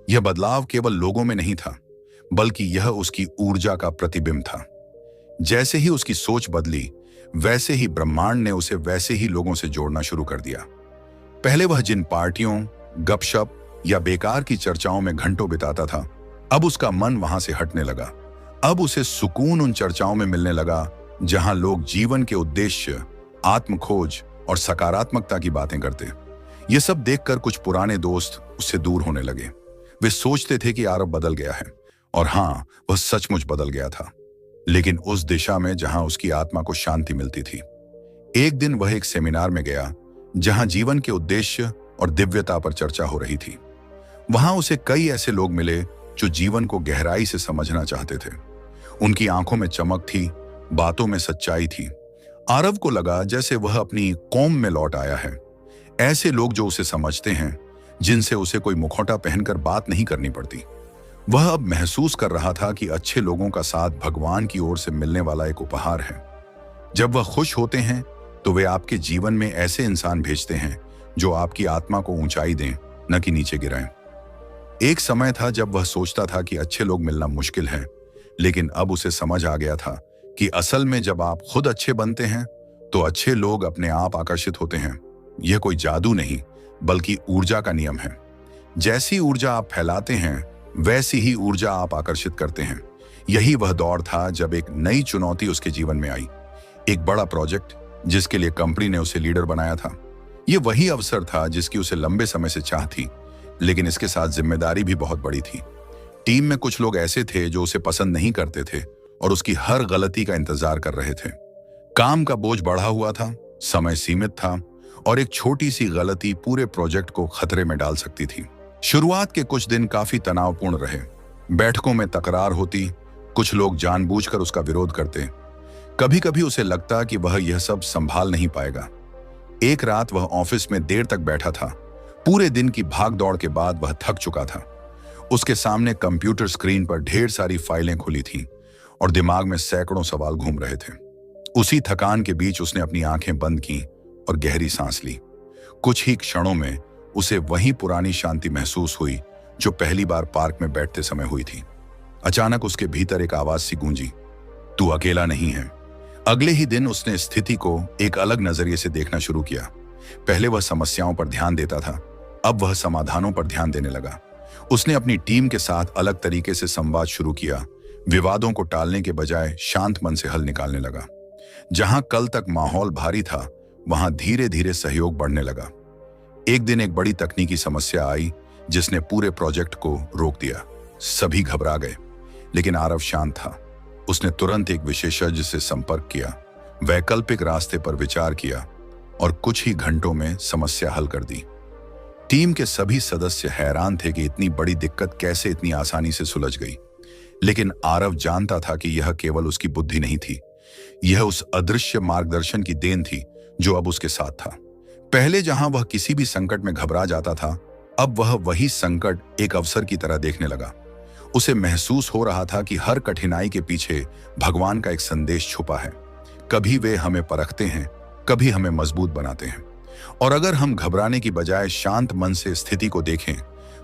यह बदलाव केवल लोगों में नहीं था, बल्कि यह उसकी ऊर्जा का प्रतिबिंब था। जैसे ही उसकी सोच बदली, वैसे ही ब्रह्मांड ने उसे वैसे ही लोगों से जोड़ना शुरू कर दिया। पहले वह जिन पार्टियों, गपशप या बेकार की चर्चाओं में घंटों बिताता था, अब उसका मन वहां से हटने लगा। अब उसे सुकून उन चर्चाओं में मिलने लगा जहां लोग जीवन के उद्देश्य, आत्मखोज और सकारात्मकता की बातें करते। ये सब देखकर कुछ पुराने दोस्त उससे दूर होने लगे। वे सोचते थे कि आरव बदल गया है, और हाँ, वह सचमुच बदल गया था, लेकिन उस दिशा में जहां उसकी आत्मा को शांति मिलती थी। एक दिन वह एक सेमिनार में गया जहां जीवन के उद्देश्य और दिव्यता पर चर्चा हो रही थी। वहां उसे कई ऐसे लोग मिले जो जीवन को गहराई से समझना चाहते थे। उनकी आंखों में चमक थी, बातों में सच्चाई थी। आरव को लगा जैसे वह अपनी कौम में लौट आया है। ऐसे लोग जो उसे समझते हैं, जिनसे उसे कोई मुखौटा पहनकर बात नहीं करनी पड़ती। वह अब महसूस कर रहा था कि अच्छे लोगों का साथ भगवान की ओर से मिलने वाला एक उपहार है। जब वह खुश होते हैं तो वे आपके जीवन में ऐसे इंसान भेजते हैं जो आपकी आत्मा को ऊंचाई दें, न कि नीचे गिराएं। एक समय था जब वह सोचता था कि अच्छे लोग मिलना मुश्किल है, लेकिन अब उसे समझ आ गया था कि असल में जब आप खुद अच्छे बनते हैं तो अच्छे लोग अपने आप आकर्षित होते हैं। यह कोई जादू नहीं, बल्कि ऊर्जा का नियम है। जैसी ऊर्जा आप फैलाते हैं, वैसी ही ऊर्जा आप आकर्षित करते हैं। यही वह दौर था जब एक नई चुनौती उसके जीवन में आई। एक बड़ा प्रोजेक्ट जिसके लिए कंपनी ने उसे लीडर बनाया था। यह वही अवसर था जिसकी उसे लंबे समय से चाह थी, लेकिन इसके साथ जिम्मेदारी भी बहुत बड़ी थी। टीम में कुछ लोग ऐसे थे जो उसे पसंद नहीं करते थे और उसकी हर गलती का इंतजार कर रहे थे। काम का बोझ बढ़ा हुआ था, समय सीमित था और एक छोटी सी गलती पूरे प्रोजेक्ट को खतरे में डाल सकती थी। शुरुआत के कुछ दिन काफी तनावपूर्ण रहे। बैठकों में तकरार होती, कुछ लोग जानबूझकर उसका विरोध करते। कभी कभी उसे लगता कि वह यह सब संभाल नहीं पाएगा। एक रात वह ऑफिस में देर तक बैठा था। पूरे दिन की भाग दौड़ के बाद वह थक चुका था। उसके सामने कंप्यूटर स्क्रीन पर ढेर सारी फाइलें खुली थीं और दिमाग में सैकड़ों सवाल घूम रहे थे। उसी थकान के बीच उसने अपनी आंखें बंद की और गहरी सांस ली। कुछ ही क्षणों में उसे वही पुरानी शांति महसूस हुई जो पहली बार पार्क में बैठते समय हुई थी। अचानक उसके भीतर एक आवाज सी गूंजी, तू अकेला नहीं है। अगले ही दिन उसने स्थिति को एक अलग नजरिए से देखना शुरू किया। पहले वह समस्याओं पर ध्यान देता था, अब वह समाधानों पर ध्यान देने लगा। उसने अपनी टीम के साथ अलग तरीके से संवाद शुरू किया। विवादों को टालने के बजाय शांत मन से हल निकालने लगा। जहां कल तक माहौल भारी था, वहां धीरे धीरे सहयोग बढ़ने लगा। एक दिन एक बड़ी तकनीकी समस्या आई जिसने पूरे प्रोजेक्ट को रोक दिया। सभी घबरा गए, लेकिन आरव शांत था। उसने तुरंत एक विशेषज्ञ से संपर्क किया, वैकल्पिक रास्ते पर विचार किया और कुछ ही घंटों में समस्या हल कर दी। टीम के सभी सदस्य हैरान थे कि इतनी बड़ी दिक्कत कैसे इतनी आसानी से सुलझ गई। लेकिन आरव जानता था कि यह केवल उसकी बुद्धि नहीं थी, यह उस अदृश्य मार्गदर्शन की देन थी जो अब उसके साथ था। पहले जहां वह किसी भी संकट में घबरा जाता था, अब वह वही संकट एक अवसर की तरह देखने लगा। उसे महसूस हो रहा था कि हर कठिनाई के पीछे भगवान का एक संदेश छुपा है। कभी वे हमें परखते हैं, कभी हमें मजबूत बनाते हैं। और अगर हम घबराने की बजाय शांत मन से स्थिति को देखें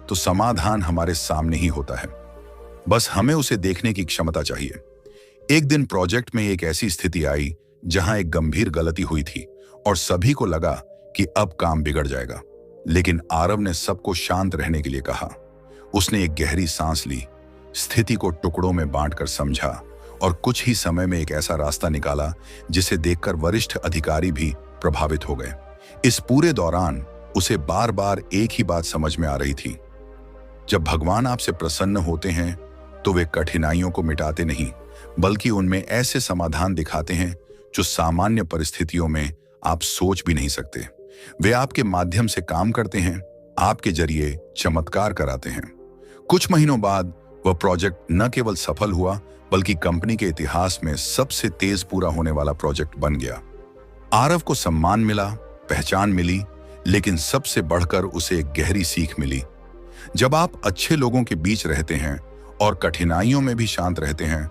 तो समाधान हमारे सामने ही होता है। बस हमें उसे देखने की क्षमता चाहिए। एक दिन प्रोजेक्ट में एक ऐसी स्थिति आई जहां एक गंभीर गलती हुई थी और सभी को लगा कि अब काम बिगड़ जाएगा। लेकिन आरव ने सबको शांत रहने के लिए कहा। उसने एक गहरी सांस ली, स्थिति को टुकड़ों में बांटकर समझा और कुछ ही समय में एक ऐसा रास्ता निकाला जिसे देखकर वरिष्ठ अधिकारी भी प्रभावित हो गए। इस पूरे दौरान उसे बार बार एक ही बात समझ में आ रही थी, जब भगवान आपसे प्रसन्न होते हैं तो वे कठिनाइयों को मिटाते नहीं, बल्कि उनमें ऐसे समाधान दिखाते हैं जो सामान्य परिस्थितियों में आप सोच भी नहीं सकते। वे आपके माध्यम से काम करते हैं, आपके जरिए चमत्कार कराते हैं। कुछ महीनों बाद वह प्रोजेक्ट न केवल सफल हुआ बल्कि कंपनी के इतिहास में सबसे तेज पूरा होने वाला प्रोजेक्ट बन गया। आरव को सम्मान मिला, पहचान मिली, लेकिन सबसे बढ़कर उसे एक गहरी सीख मिली। जब आप अच्छे लोगों के बीच रहते हैं और कठिनाइयों में भी शांत रहते हैं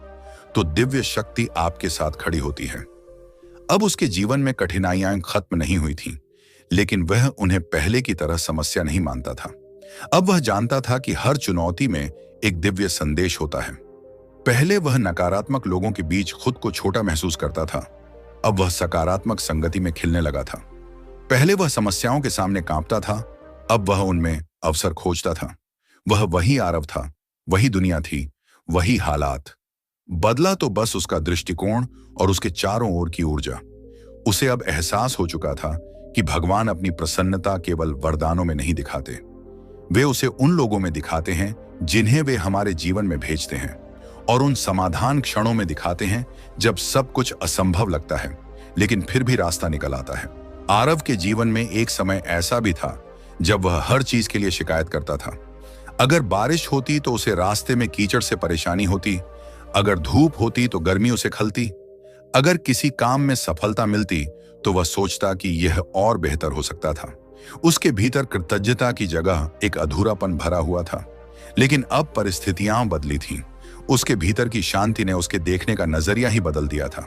तो दिव्य शक्ति आपके साथ खड़ी होती है। अब उसके जीवन में कठिनाइयां खत्म नहीं हुई थीं, लेकिन वह उन्हें पहले की तरह समस्या नहीं मानता था। अब वह जानता था कि हर चुनौती में एक दिव्य संदेश होता है। पहले वह नकारात्मक लोगों के बीच खुद को छोटा महसूस करता था, अब वह सकारात्मक संगति में खिलने लगा था। पहले वह समस्याओं के सामने कांपता था, अब वह उनमें अवसर खोजता था। वह वही आरव था, वही दुनिया थी, वही हालात। बदला तो बस उसका दृष्टिकोण और उसके चारों ओर की ऊर्जा। उसे अब एहसास हो चुका था कि भगवान अपनी प्रसन्नता केवल वरदानों में नहीं दिखाते, वे उसे उन लोगों में दिखाते हैं जिन्हें वे हमारे जीवन में भेजते हैं, और उन समाधान क्षणों में दिखाते हैं जब सब कुछ असंभव लगता है लेकिन फिर भी रास्ता निकल आता है। आरव के जीवन में एक समय ऐसा भी था जब वह हर चीज के लिए शिकायत करता था। अगर बारिश होती तो उसे रास्ते में कीचड़ से परेशानी होती, अगर धूप होती तो गर्मी उसे खलती, अगर किसी काम में सफलता मिलती तो वह सोचता कि यह और बेहतर हो सकता था। उसके भीतर कृतज्ञता की जगह एक अधूरापन भरा हुआ था। लेकिन अब परिस्थितियां बदली थीं। उसके भीतर की शांति ने उसके देखने का नजरिया ही बदल दिया था।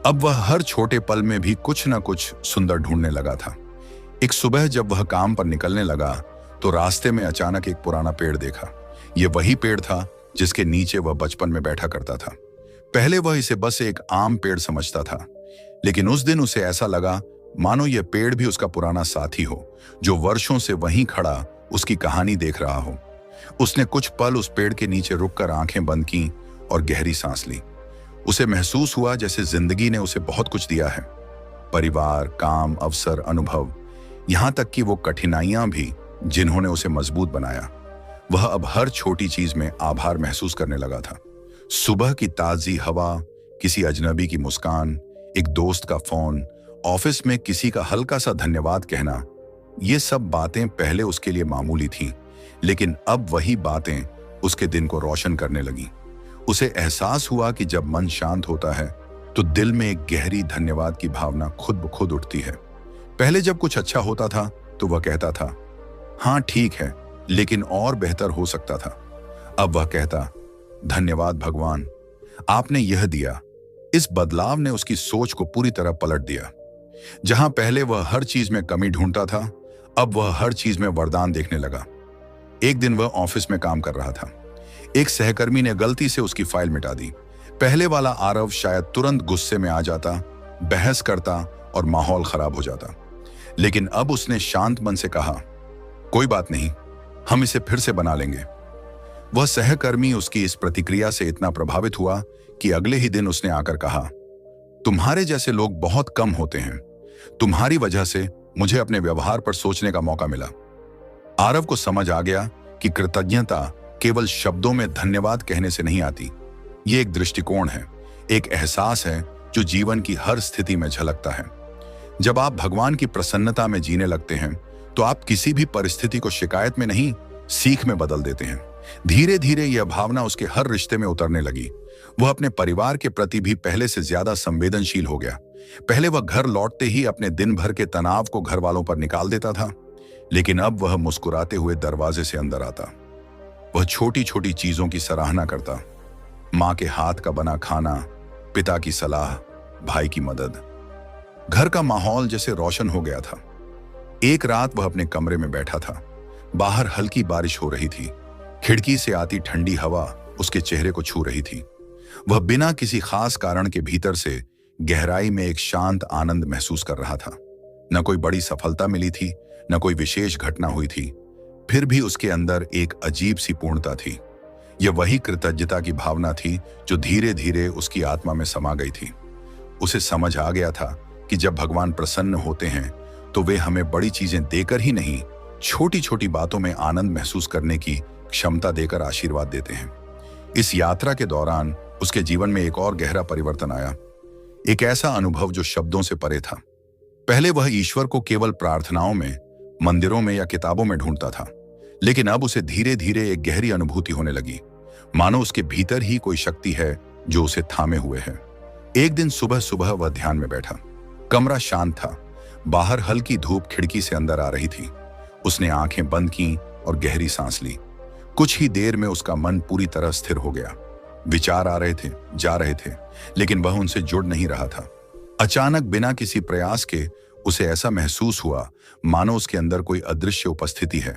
अब वह हर छोटे पल में भी कुछ न कुछ सुंदर ढूंढने लगा था। एक सुबह जब वह काम पर निकलने लगा तो रास्ते में अचानक एक पुराना पेड़ देखा। यह वही पेड़ था जिसके नीचे वह बचपन में बैठा करता था। पहले वह इसे बस एक आम पेड़ समझता था, लेकिन उस दिन उसे ऐसा लगा मानो यह पेड़ भी उसका पुराना साथी हो, जो वर्षों से वहीं खड़ा उसकी कहानी देख रहा हो। उसने कुछ पल उस पेड़ के नीचे रुककर आंखें बंद की और गहरी सांस ली। उसे महसूस हुआ जैसे जिंदगी ने उसे बहुत कुछ दिया है, परिवार, काम, अवसर, अनुभव, यहां तक कि वो कठिनाइयां भी जिन्होंने उसे मजबूत बनाया। वह अब हर छोटी चीज में आभार महसूस करने लगा था। सुबह की ताजी हवा, किसी अजनबी की मुस्कान, एक दोस्त का फोन, ऑफिस में किसी का हल्का सा धन्यवाद कहना, ये सब बातें पहले उसके लिए मामूली थीं, लेकिन अब वही बातें उसके दिन को रोशन करने लगीं। उसे एहसास हुआ कि जब मन शांत होता है तो दिल में एक गहरी धन्यवाद की भावना खुद ब खुद उठती है। पहले जब कुछ अच्छा होता था तो वह कहता था, हाँ ठीक है, लेकिन और बेहतर हो सकता था। अब वह कहता, धन्यवाद भगवान, आपने यह दिया। इस बदलाव ने उसकी सोच को पूरी तरह पलट दिया। जहां पहले वह हर चीज में कमी ढूंढता था, अब वह हर चीज में वरदान देखने लगा। एक दिन वह ऑफिस में काम कर रहा था। एक सहकर्मी ने गलती से उसकी फाइल मिटा दी। पहले वाला आरव शायद तुरंत गुस्से में आ जाता, बहस करता और माहौल खराब हो जाता, लेकिन अब उसने शांत मन से कहा, कोई बात नहीं, हम इसे फिर से बना लेंगे। वह सहकर्मी उसकी इस प्रतिक्रिया से इतना प्रभावित हुआ कि अगले ही दिन उसने आकर कहा, तुम्हारे जैसे लोग बहुत कम होते हैं, तुम्हारी वजह से मुझे अपने व्यवहार पर सोचने का मौका मिला। आरव को समझ आ गया कि कृतज्ञता केवल शब्दों में धन्यवाद कहने से नहीं आती। ये एक दृष्टिकोण है, एक एहसास है जो जीवन की हर स्थिति में झलकता है। जब आप भगवान की प्रसन्नता में जीने लगते हैं तो आप किसी भी परिस्थिति को शिकायत में नहीं, सीख में बदल देते हैं। धीरे धीरे यह भावना उसके हर रिश्ते में उतरने लगी। वह अपने परिवार के प्रति भी पहले से ज्यादा संवेदनशील हो गया। पहले वह घर लौटते ही अपने दिन भर के तनाव को घर वालों पर निकाल देता था, लेकिन अब वह मुस्कुराते हुए दरवाजे से अंदर आता। वह छोटी छोटी चीजों की सराहना करता, माँ के हाथ का बना खाना, पिता की सलाह, भाई की मदद। घर का माहौल जैसे रोशन हो गया था। एक रात वह अपने कमरे में बैठा था। बाहर हल्की बारिश हो रही थी। खिड़की से आती ठंडी हवा उसके चेहरे को छू रही थी। वह बिना किसी खास कारण के भीतर से गहराई में एक शांत आनंद महसूस कर रहा था। न कोई बड़ी सफलता मिली थी, न कोई विशेष घटना हुई थी, फिर भी उसके अंदर एक अजीब सी पूर्णता थी। यह वही कृतज्ञता की भावना थी जो धीरे धीरे उसकी आत्मा में समा गई थी। उसे समझ आ गया था कि जब भगवान प्रसन्न होते हैं तो वे हमें बड़ी चीजें देकर ही नहीं, छोटी छोटी बातों में आनंद महसूस करने की क्षमता देकर आशीर्वाद देते हैं। इस यात्रा के दौरान उसके जीवन में एक और गहरा परिवर्तन आया, एक ऐसा अनुभव जो शब्दों से परे था। पहले वह ईश्वर को केवल प्रार्थनाओं में, मंदिरों में या किताबों में ढूंढता था, लेकिन अब उसे धीरे धीरे एक गहरी अनुभूति होने लगी। मानो उसके भीतर ही कोई शक्ति है जो उसे थामे हुए है। एक दिन सुबह सुबह वह ध्यान में बैठा। कमरा शांत था, बाहर हल्की धूप खिड़की से अंदर आ रही थी। उसने आंखें बंद की और गहरी सांस ली। कुछ ही देर में उसका मन पूरी तरह स्थिर हो गया। विचार आ रहे थे, जा रहे थे, लेकिन वह उनसे जुड़ नहीं रहा था। अचानक बिना किसी प्रयास के उसे ऐसा महसूस हुआ मानो उसके अंदर कोई अदृश्य उपस्थिति है,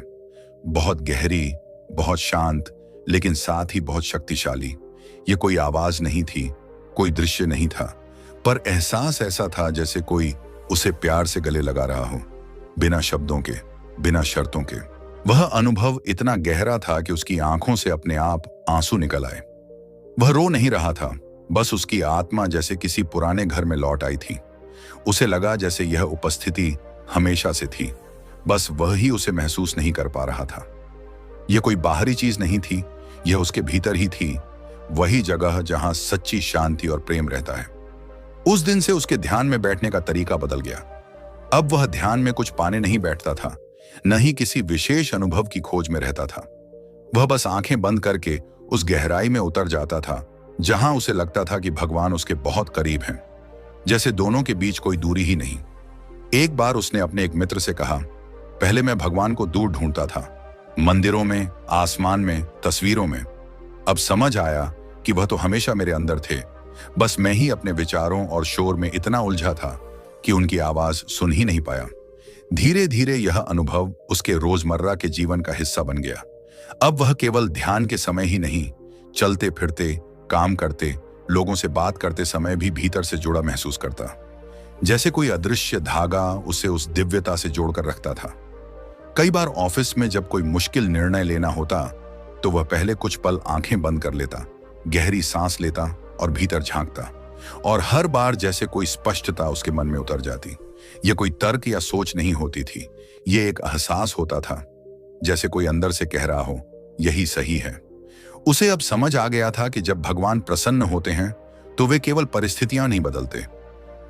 बहुत गहरी, बहुत शांत, लेकिन साथ ही बहुत शक्तिशाली। ये कोई आवाज नहीं थी, कोई दृश्य नहीं था, पर एहसास ऐसा था जैसे कोई उसे प्यार से गले लगा रहा हो, बिना शब्दों के, बिना शर्तों के। वह अनुभव इतना गहरा था कि उसकी आंखों से अपने आप आंसू निकल आए। वह रो नहीं रहा था, बस उसकी आत्मा जैसे किसी पुराने घर में लौट आई थी। उसे लगा जैसे यह उपस्थिति हमेशा से थी, बस वह ही उसे महसूस नहीं कर पा रहा था। यह कोई बाहरी चीज नहीं थी, यह उसके भीतर ही थी, वही जगह जहां सच्ची शांति और प्रेम रहता है। उस दिन से उसके ध्यान में बैठने का तरीका बदल गया। अब वह ध्यान में कुछ पाने नहीं बैठता था, न ही किसी विशेष अनुभव की खोज में रहता था। वह बस आंखें बंद करके उस गहराई में उतर जाता था जहां उसे लगता था कि भगवान उसके बहुत करीब हैं, जैसे दोनों के बीच कोई दूरी ही नहीं। एक बार उसने अपने एक मित्र से कहा, पहले मैं भगवान को दूर ढूंढता था, मंदिरों में, आसमान में, तस्वीरों में। अब समझ आया कि वह तो हमेशा मेरे अंदर थे, बस मैं ही अपने विचारों और शोर में इतना उलझा था कि उनकी आवाज सुन ही नहीं पाया। धीरे धीरे यह अनुभव उसके रोजमर्रा के जीवन का हिस्सा बन गया। अब वह केवल ध्यान के समय ही नहीं, चलते फिरते, काम करते, लोगों से बात करते समय भी भीतर से जुड़ा महसूस करता, जैसे कोई अदृश्य धागा उसे उस दिव्यता से जोड़कर रखता था। कई बार ऑफिस में जब कोई मुश्किल निर्णय लेना होता तो वह पहले कुछ पल आंखें बंद कर लेता, गहरी सांस लेता और भीतर झांकता, और हर बार जैसे कोई स्पष्टता उसके मन में उतर जाती। यह कोई तर्क या सोच नहीं होती थी, यह एक एहसास होता था, जैसे कोई अंदर से कह रहा हो, यही सही है। उसे अब समझ आ गया था कि जब भगवान प्रसन्न होते हैं तो वे केवल परिस्थितियां नहीं बदलते,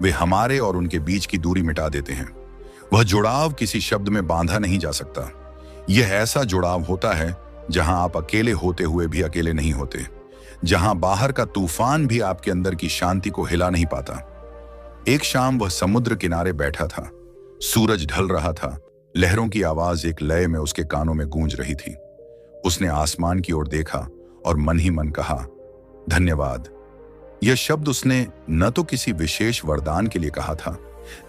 वे हमारे और उनके बीच की दूरी मिटा देते हैं। वह जुड़ाव किसी शब्द में बांधा नहीं जा सकता। यह ऐसा जुड़ाव होता है जहां आप अकेले होते हुए भी अकेले नहीं होते, जहां बाहर का तूफान भी आपके अंदर की शांति को हिला नहीं पाता। एक शाम वह समुद्र किनारे बैठा था, सूरज ढल रहा था, लहरों की आवाज एक लय में उसके कानों में गूंज रही थी। उसने आसमान की ओर देखा और मन ही मन कहा, धन्यवाद। यह शब्द उसने न तो किसी विशेष वरदान के लिए कहा था,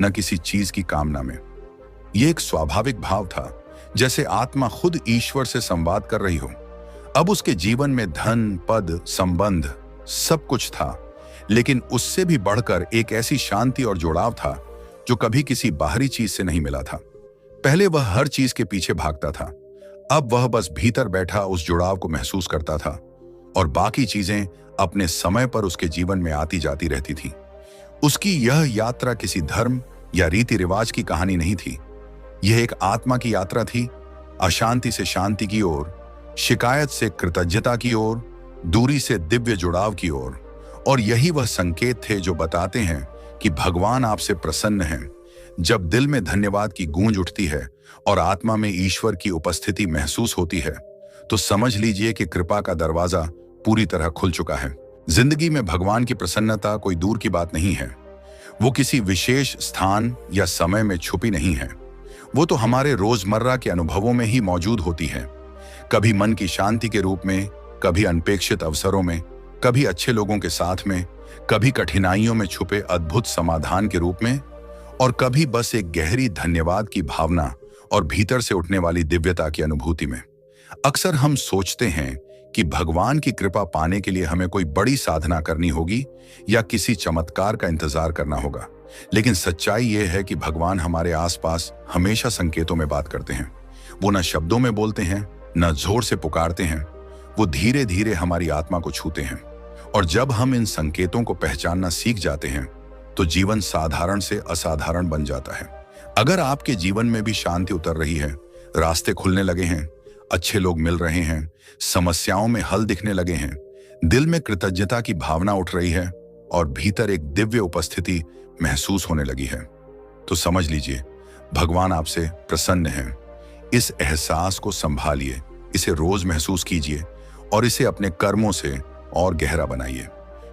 न किसी चीज की कामना में। यह एक स्वाभाविक भाव था, जैसे आत्मा खुद ईश्वर से संवाद कर रही हो। अब उसके जीवन में धन, पद, संबंध सब कुछ था, लेकिन उससे भी बढ़कर एक ऐसी शांति और जुड़ाव था जो कभी किसी बाहरी चीज से नहीं मिला था। पहले वह हर चीज के पीछे भागता था, अब वह बस भीतर बैठा उस जुड़ाव को महसूस करता था, और बाकी चीजें अपने समय पर उसके जीवन में आती जाती रहती थी। उसकी यह यात्रा किसी धर्म या रीति रिवाज की कहानी नहीं थी, यह एक आत्मा की यात्रा थी, अशांति से शांति की ओर, शिकायत से कृतज्ञता की ओर, दूरी से दिव्य जुड़ाव की ओर। और यही वह संकेत थे जो बताते हैं कि भगवान आपसे प्रसन्न हैं। जब दिल में धन्यवाद की गूंज उठती है और आत्मा में ईश्वर की उपस्थिति महसूस होती है, तो समझ लीजिए कि कृपा का दरवाजा पूरी तरह खुल चुका है। जिंदगी में भगवान की प्रसन्नता कोई दूर की बात नहीं है, वो किसी विशेष स्थान या समय में छुपी नहीं है, वो तो हमारे रोजमर्रा के अनुभवों में ही मौजूद होती है। कभी मन की शांति के रूप में, कभी अनपेक्षित अवसरों में, कभी अच्छे लोगों के साथ में, कभी कठिनाइयों में छुपे अद्भुत समाधान के रूप में, और कभी बस एक गहरी धन्यवाद की भावना और भीतर से उठने वाली दिव्यता की अनुभूति में। अक्सर हम सोचते हैं कि भगवान की कृपा पाने के लिए हमें कोई बड़ी साधना करनी होगी या किसी चमत्कार का इंतजार करना होगा, लेकिन सच्चाई यह है कि भगवान हमारे आसपास हमेशा संकेतों में बात करते हैं। वो न शब्दों में बोलते हैं, न जोर से पुकारते हैं, वो धीरे धीरे हमारी आत्मा को छूते हैं। और जब हम इन संकेतों को पहचानना सीख जाते हैं तो जीवन साधारण से असाधारण बन जाता है। अगर आपके जीवन में भी शांति उतर रही है, रास्ते खुलने लगे हैं, अच्छे लोग मिल रहे हैं, समस्याओं में हल दिखने लगे हैं, दिल में कृतज्ञता की भावना उठ रही है और भीतर एक दिव्य उपस्थिति महसूस होने लगी है, तो समझ लीजिए भगवान आपसे प्रसन्न हैं। इस एहसास को संभालिए, इसे रोज महसूस कीजिए और इसे अपने कर्मों से और गहरा बनाइए,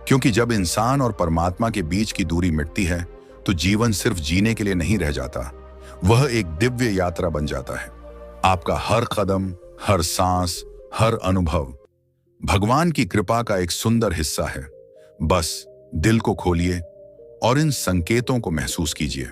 क्योंकि जब इंसान और परमात्मा के बीच की दूरी मिटती है तो जीवन सिर्फ जीने के लिए नहीं रह जाता, वह एक दिव्य यात्रा बन जाता है। आपका हर कदम, हर सांस, हर अनुभव भगवान की कृपा का एक सुंदर हिस्सा है। बस दिल को खोलिए और इन संकेतों को महसूस कीजिए।